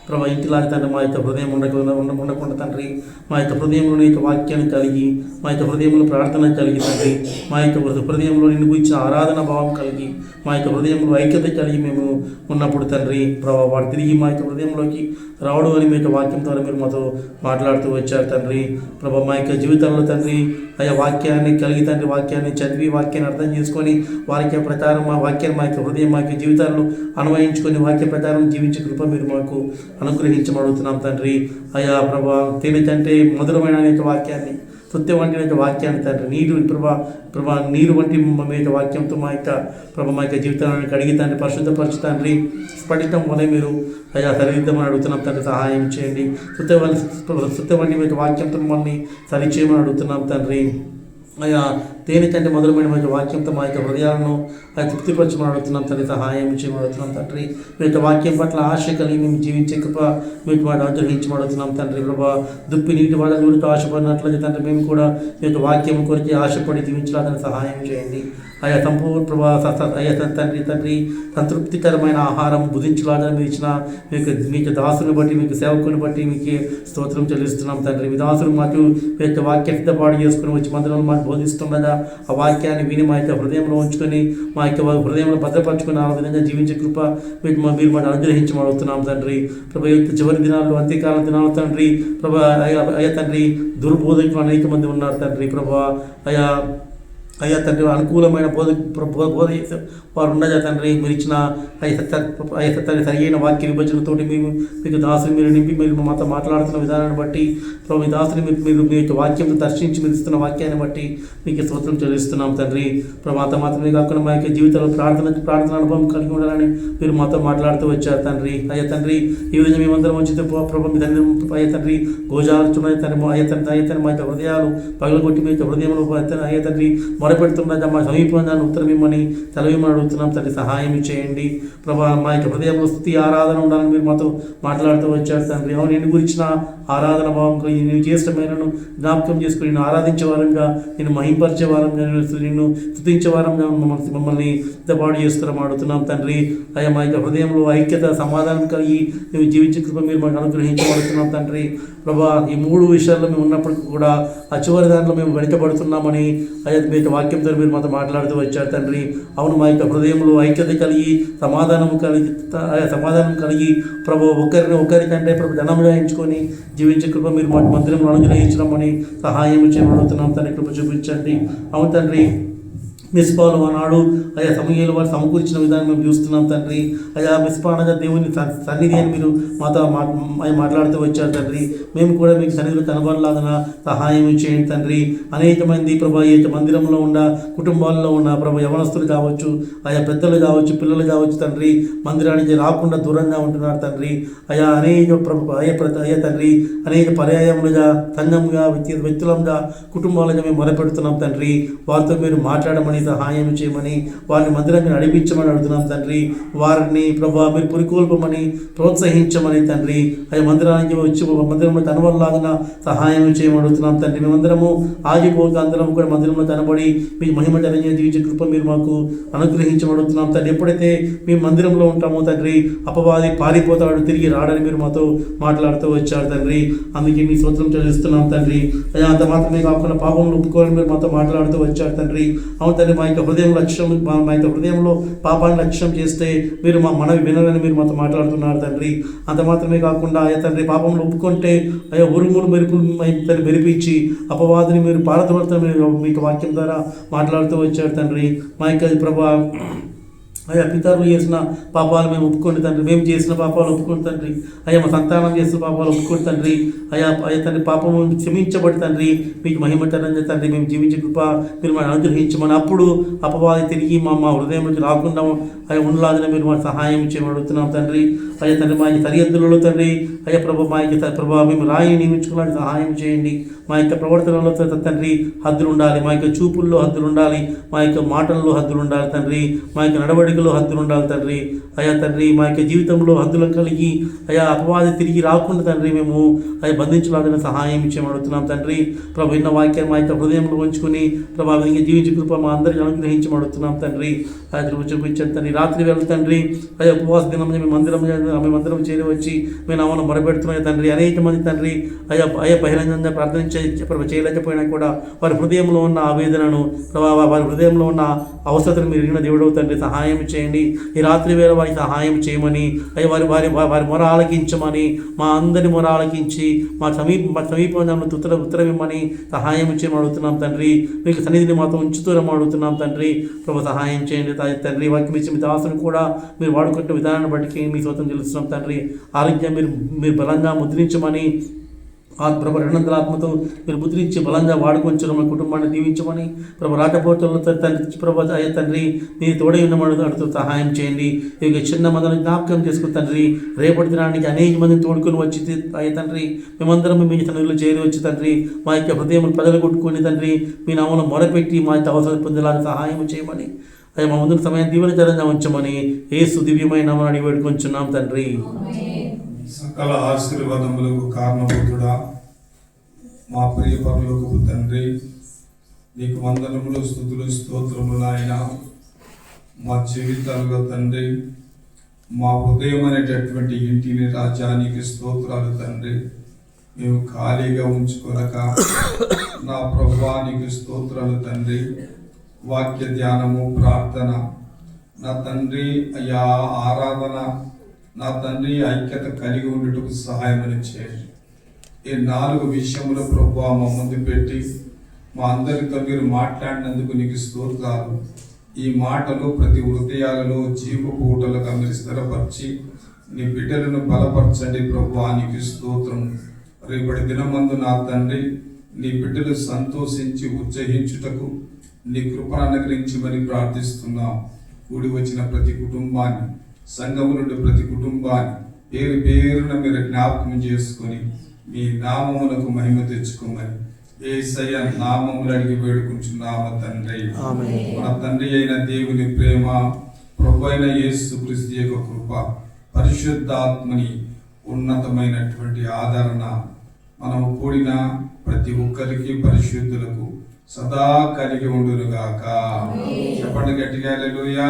ప్రభా ఇంటిలాగా తండ్రి మా యొక్క హృదయం ఉండకుండా తండ్రి మా యొక్క హృదయంలో నీ యొక్క వాక్యాన్ని కలిగి మా యొక్క హృదయంలో ప్రార్థన కలిగి తండ్రి మా యొక్క హృదయంలో నిన్ను గురించిన ఆరాధన భావం కలిగి మా యొక్క హృదయంలో ఐక్యత కలిగి మేము ఉన్నప్పుడు తండ్రి ప్రభా వాడు తిరిగి మా యొక్క హృదయంలోకి రావడం అని మీ యొక్క వాక్యం ద్వారా మీరు మాతో మాట్లాడుతూ వచ్చారు తండ్రి. ప్రభా మా యొక్క జీవితంలో తండ్రి అయ్యా వాక్యాన్ని కలిగి తండ్రి వాక్యాన్ని చదివి వాక్యాన్ని అర్థం చేసుకొని వాక్య ప్రకారం మా వాక్యాన్ని మా యొక్క హృదయం మా యొక్క జీవితాల్లో అన్వయించుకొని వాక్య ప్రకారం జీవించే కృప మీరు మాకు అనుగ్రహించమడుగుతున్నాం తండ్రి. అయ్యా ప్రభా తేనె కంటే మధురమైన యొక్క వాక్యాన్ని సత్యం వంటి యొక్క వాక్యాన్ని తండ్రి ప్రభా నీరు వంటి మీ యొక్క వాక్యంతో మా యొక్క జీవితాన్ని కడిగి తండ్రి పరిశుద్ధపరచు తండ్రి స్ఫటితం వలె మీరు అయ్యా సరిదిద్దమని అడుగుతున్నాం తండ్రి. సహాయం చేయండి. సత్యం వంటి మీ యొక్క వాక్యంతో మమ్మల్ని సరిచేయమని అడుగుతున్నాం తండ్రి. అయ్యా తేనె కంటే మధురమైన మంచి వాక్యంతో మా యొక్క హృదయాలను తృప్తిపరచమని అడుగుతున్నాం తండ్రి. సహాయం చేయమని అడుగుతున్నాం తండ్రి. మీ యొక్క వాక్యం పట్ల ఆశ కలిగి మేము జీవించే కృప మీకు మాట అనుగ్రహించమని అడుగుతున్నాం తండ్రి. ప్రభా దుప్పి నీటి వాళ్ళ గురించి ఆశపడినట్లయితే తండ్రి మేము కూడా మీ యొక్క వాక్యం కొరికి ఆశపడి జీవించడానికి సహాయం చేయండి. ఆయా సంపూర్ణ ప్రభా అయ్యా తండ్రి సంతృప్తికరమైన ఆహారం భుజించలాదని మీరు ఇచ్చిన మీకు దాసుని బట్టి మీకు సేవకుని బట్టి మీకు స్తోత్రం చెల్లిస్తున్నాం తండ్రి. మీ దాసులు మాకు మీ యొక్క వాక్య సిద్ధపాటు చేసుకుని వచ్చి మందిరంలో మాకు బోధిస్తుండగా ఆ వాక్యాన్ని విని మా యొక్క హృదయంలో ఉంచుకొని మా యొక్క హృదయంలో భద్రపరచుకుని ఆ విధంగా జీవించే కృప మీరు మాకు అనుగ్రహించమడుగుతున్నాం తండ్రి. ప్రభా యొక్క చివరి దినాల్లో అంత్యకాల దినాలు తండ్రి ప్రభా అయ్యా తండ్రి దుర్బోధకులు అనేక మంది ఉన్నారు తండ్రి. ప్రభా అయ్యా తండ్రి అనుకూలమైన బోధ వారు ఉండగా తండ్రి మీరు ఇచ్చిన అయ్యా తండ్రి సరైన వాక్య విభజనతో మీకు దాసుని మీరు నింపి మీరు మాతో మాట్లాడుతున్న విధానాన్ని బట్టి ప్రభు మీ దాసుని మీరు మీ యొక్క వాక్యంతో దర్శించి మీరు ఇస్తున్న వాక్యాన్ని బట్టి మీకు స్తోత్రం చెల్లిస్తున్నాం తండ్రి. ప్రభు మాతో మాత్రమే కాకుండా మా యొక్క జీవితంలో ప్రార్థన అనుభవం కలిగి ఉండాలని మీరు మాతో మాట్లాడుతూ వచ్చారు తండ్రి. అయ్యా తండ్రి ఈ విధంగా మేమందరం వచ్చితే ప్రభు మీ తండ్రి అయ్యా తండ్రి గోజార్చున్న తండ్రి అయ్యా తండ్రి మా యొక్క హృదయాలు పగలగొట్టి మీ యొక్క హృదయంలో అయ్యా తండ్రి మొరపెడుతున్నదా మా సమీపంగా ఉత్తరం ఇమ్మని తెలవిమని అడుగుతున్నాం తండ్రి. సహాయం చేయండి ప్రభా. మా యొక్క హృదయంలో స్థుతి ఆరాధన ఉండాలని మీరు మాతో మాట్లాడుతూ వచ్చారు తండ్రి. అవును నేను గురించిన ఆరాధన భావం నేను చేష్టమైనను జ్ఞాపకం చేసుకుని నేను ఆరాధించే వారంగా నేను మహింపరిచే వారంగా నిన్ను స్తుతించే వారంగా మమ్మల్ని సిద్ధపాటు చేస్తున్నాం అడుగుతున్నాం తండ్రి. అయ్యా మా యొక్క హృదయంలో ఐక్యత సమాధానం కలిగి మేము జీవించే కృప మీరు మాకు అనుగ్రహించబడుతున్నాం తండ్రి. ప్రభా ఈ మూడు విషయాల్లో మేము ఉన్నప్పటికీ కూడా ఆ చివరి దాంట్లో మేము వెనుకబడుతున్నామని అయ్యా మీ యొక్క వాక్యంతో మీరు మాతో మాట్లాడుతూ వచ్చారు తండ్రి. అవును మా యొక్క హృదయంలో ఐక్యత కలిగి సమాధానం కలిగి ప్రభు ఒకరికంటే ప్రభు ధనంగా ఎంచుకొని జీవించే కృప మీరు మా మందిరంలో అనుగ్రహించడమని సహాయం చేయబడుతున్నాం తండ్రి. కృప చూపించండి. అవును తండ్రి మిస్పాలు ఆనాడు అయ్యా సమూయేలు వారు సమకూర్చిన విధానం మేము చూస్తున్నాం తండ్రి. అయ్యా మిస్పా అనగా దేవుని సన్నిధి అని మీరు మాతో మాట్లాడుతూ వచ్చారు తండ్రి. మేము కూడా మీకు సన్నిధిలో కనబడలాగా సహాయం చేయండి తండ్రి. అనేక మంది ప్రభా ఈ మందిరంలో ఉన్న కుటుంబాల్లో ఉన్న ప్రభా యవనస్తులు కావచ్చు, ఆయా పెద్దలు కావచ్చు, పిల్లలు కావచ్చు తండ్రి మందిరానికి రాకుండా దూరంగా ఉంటున్నారు తండ్రి. అయా అనేక అయ్యా తండ్రి అనేక పర్యాయములుగా సంఘంగా వ్యక్తులంగా కుటుంబాలుగా మేము మొరపెడుతున్నాం తండ్రి. వారితో మీరు మాట్లాడమని సహాయం చేయమని వారిని మందిరాన్ని నడిపించమని అడుగుతున్నాం తండ్రి. వారిని ప్రభా మీరు పురికొల్పమని ప్రోత్సహించమని తండ్రి. అయ్యా మందిరానికి వచ్చి మందిరంలో కనబడలాగా సహాయం చేయమని అడుగుతున్నాం తండ్రి. మేమందరము ఆగిపోక అందరం కూడా మందిరంలో కనబడి మీ మహిమ జనంగా జీవించే కృప మీరు మాకు అనుగ్రహించమని అడుగుతున్నాం తండ్రి. ఎప్పుడైతే మేము మందిరంలో ఉంటామో తండ్రి అపవాది పారిపోతాడు, తిరిగి రాడని మీరు మాతో మాట్లాడుతూ వచ్చారు తండ్రి. అందుకే మీ స్తోత్రం చెల్లిస్తున్నాం తండ్రి. అయ్యా అంత మాత్రమే కాకుండా పాపంలో ఒప్పుకోవాలని మీరు మాతో మాట్లాడుతూ వచ్చారు తండ్రి. అవును తండ్రి మా యొక్క హృదయంలో పాపాన్ని లక్ష్యం చేస్తే మీరు మా మనవి వినాలని మీరు మాతో మాట్లాడుతున్నారు తండ్రి. అంత మాత్రమే కాకుండా అయ్యా తండ్రి పాపంలో ఒప్పుకుంటే అయ్యా ఉరుములు మెరుపులు మెరిపించి అపవాదిని మీరు పారదోడుతూ మీరు మీకు వాక్యం ద్వారా మాట్లాడుతూ వచ్చారు తండ్రి. మా యొక్క ప్రభా అయ్యా పితరులు చేసిన పాపాలు మేము ఒప్పుకోండి తండ్రి. మేము చేసిన పాపాలు ఒప్పుకోండి తండ్రి. అయ్యా మా సంతానం చేసిన పాపాలు ఒప్పుకోండి తండ్రి. అయ్యా తండ్రి పాపము క్షమించబడి తండ్రి మీకు మహిమతరంగా తండ్రి మేము జీవించే కృప మీరు మనం అనుగ్రహించమని అప్పుడు అపవాది తిరిగి మా హృదయంలోకి రాకుండా అయ్యా ఉండలాగిన మీరు మాకు సహాయం చేయమని అడుగుతున్నాం తండ్రి. అయ్యా తండ్రి మా యొక్క సరిహద్దులలో తండ్రి అయ్యా ప్రభా మా యొక్క ప్రభావ మేము రాయిని నియమించుకోవడానికి సహాయం చేయండి. మా యొక్క ప్రవర్తనలో తండ్రి హద్దులు ఉండాలి, మా యొక్క చూపుల్లో హద్దులు ఉండాలి, మా యొక్క మాటల్లో హద్దులు ఉండాలి తండ్రి, మా యొక్క నడవడికలో హద్దులు ఉండాలి తండ్రి. అయ్యా తండ్రి మా యొక్క జీవితంలో హద్దులను కలిగి అయ్యా అపవాది తిరిగి రాకుండా తండ్రి మేము అయ్యా బంధించలాగిన సహాయం చేయమని అడుగుతున్నాం తండ్రి. ప్రభు విన్న వాక్యాన్ని మా యొక్క హృదయంలో ఉంచుకొని ప్రభావితంగా జీవించే కృప మా అందరికీ అనుగ్రహించమని అడుగుతున్నాం తండ్రి. అయ్యా కృప చూపించండి తండ్రి. రాత్రి వేళ తండ్రి అయ్యా ఉపవాస దినం మేమందరం చేరి వచ్చి మేము నామను మొరపెడుతున్నాయి తండ్రి. అనేక మంది తండ్రి అయ్యా బహిరంగంగా ప్రార్థన చేయలేకపోయినా కూడా వారి హృదయంలో ఉన్న ఆవేదనను వారి హృదయంలో ఉన్న అవసరతను మీరు ఎరిగిన దేవుడవు తండ్రి. సహాయం చేయండి. ఈ రాత్రి వేళ వారికి సహాయం చేయమని అయ్యా వారి మొర ఆలకించమని మా అందరి మొర ఆలకించి మా సమీపంలో ఉత్తరం ఇమ్మని సహాయం చేయమని అడుగుతున్నాం తండ్రి. మీకు సన్నిధిని మాతో ఉంచుతూరని అడుగుతున్నాం తండ్రి. ప్రభు సహాయం చేయండి తండ్రి. వాక్యం ఇచ్చి మీ దాసును కూడా మీరు వాడుకుంటున్న విధానాన్ని బట్టి మీ స్వతం తెలుస్తున్నాం తండ్రి. ఆరోగ్యం మీరు బలంగా ముద్రించమని ప్రభు రెండంతల ఆత్మతో మీరు ముద్రించి బలంగా వాడుకొంచడం మన కుటుంబాన్ని దీవించమని ప్రభు రాకపోవటంలో తండ్రి ప్రభు అయ్యా తండ్రి మీరు తోడై ఉన్నమని అడుగుతూ సహాయం చేయండి. ఇక చిన్న మందిని జ్ఞాపకం చేసుకుని తండ్రి రేపటి దినానికి అనేక మందిని తోడుకొని వచ్చి అయ్యా తండ్రి మేమందరం మీ తండ్రిలో చేరి వచ్చి తండ్రి మా యొక్క హృదయం ప్రజలు కొట్టుకొని తండ్రి మీ నామను మొరపెట్టి మా యొక్క అవసరం పొందేలాగా సహాయం చేయమని అయ్యా మా ముందు సమయం దీవెనకరంగా ఉంచమని యేసు దివ్యమైన నామమున అడిగి వేడుకొంచున్నాం తండ్రి. సకల ఆశీర్వాదములకు కారణభూతుడా మా ప్రియ పరలోకపు తండ్రి, నీకు వందనములు స్తుతులు స్తోత్రములు నాయన. మా జీవితాల్లో తండ్రి మా హృదయం అనేటటువంటి ఇంటిని రాజ్యానికి స్తోత్రాలు తండ్రి. మేము ఖాళీగా ఉంచుకొనక నా ప్రభువా నీకు స్తోత్రాలు తండ్రి. వాక్య ధ్యానము ప్రార్థన నా తండ్రి అయ్యా ఆరాధన నా తండ్రి ఐక్యత కలిగి ఉండటకు సహాయం చేయండి. ఈ 4 విషయములు ప్రభువా మా ముందు పెట్టి మా అందరితో మీరు మాట్లాడినందుకు నీకు స్తోత్రాలు. ఈ మాటలు ప్రతి హృదయాలలో జీవపు ఊటలుగా మీరు స్థిరపరిచి నీ బిడ్డలను బలపరచండి ప్రభువా నీకు స్తోత్రం. రేపటి దినమందు నా తండ్రి నీ బిడ్డలు సంతోషించి ఉత్సహించుటకు నీ కృపను అనుగ్రహించమని ప్రార్థిస్తున్నాం. కూడి వచ్చిన ప్రతి కుటుంబాన్ని, సంఘము నుండి ప్రతి కుటుంబాన్ని పేరు పేరున మీరు జ్ఞాపకం చేసుకొని మీ నామములకు మహిమ తెచ్చుకోమని యేసయ్య నామములు అడిగి వేడుకుంటున్నాము తండ్రి. మన తండ్రి అయిన దేవుని ప్రేమ, ప్రభు అయిన యేసు క్రీస్తు యొక్క కృప, పరిశుద్ధాత్మని ఉన్నతమైనటువంటి ఆదరణ మనం కూడిన ప్రతి ఒక్కరికి పరిశుద్ధులకు సదా కలిగి ఉండునుగాక. చెప్పండి గట్టిగా హల్లెలూయా.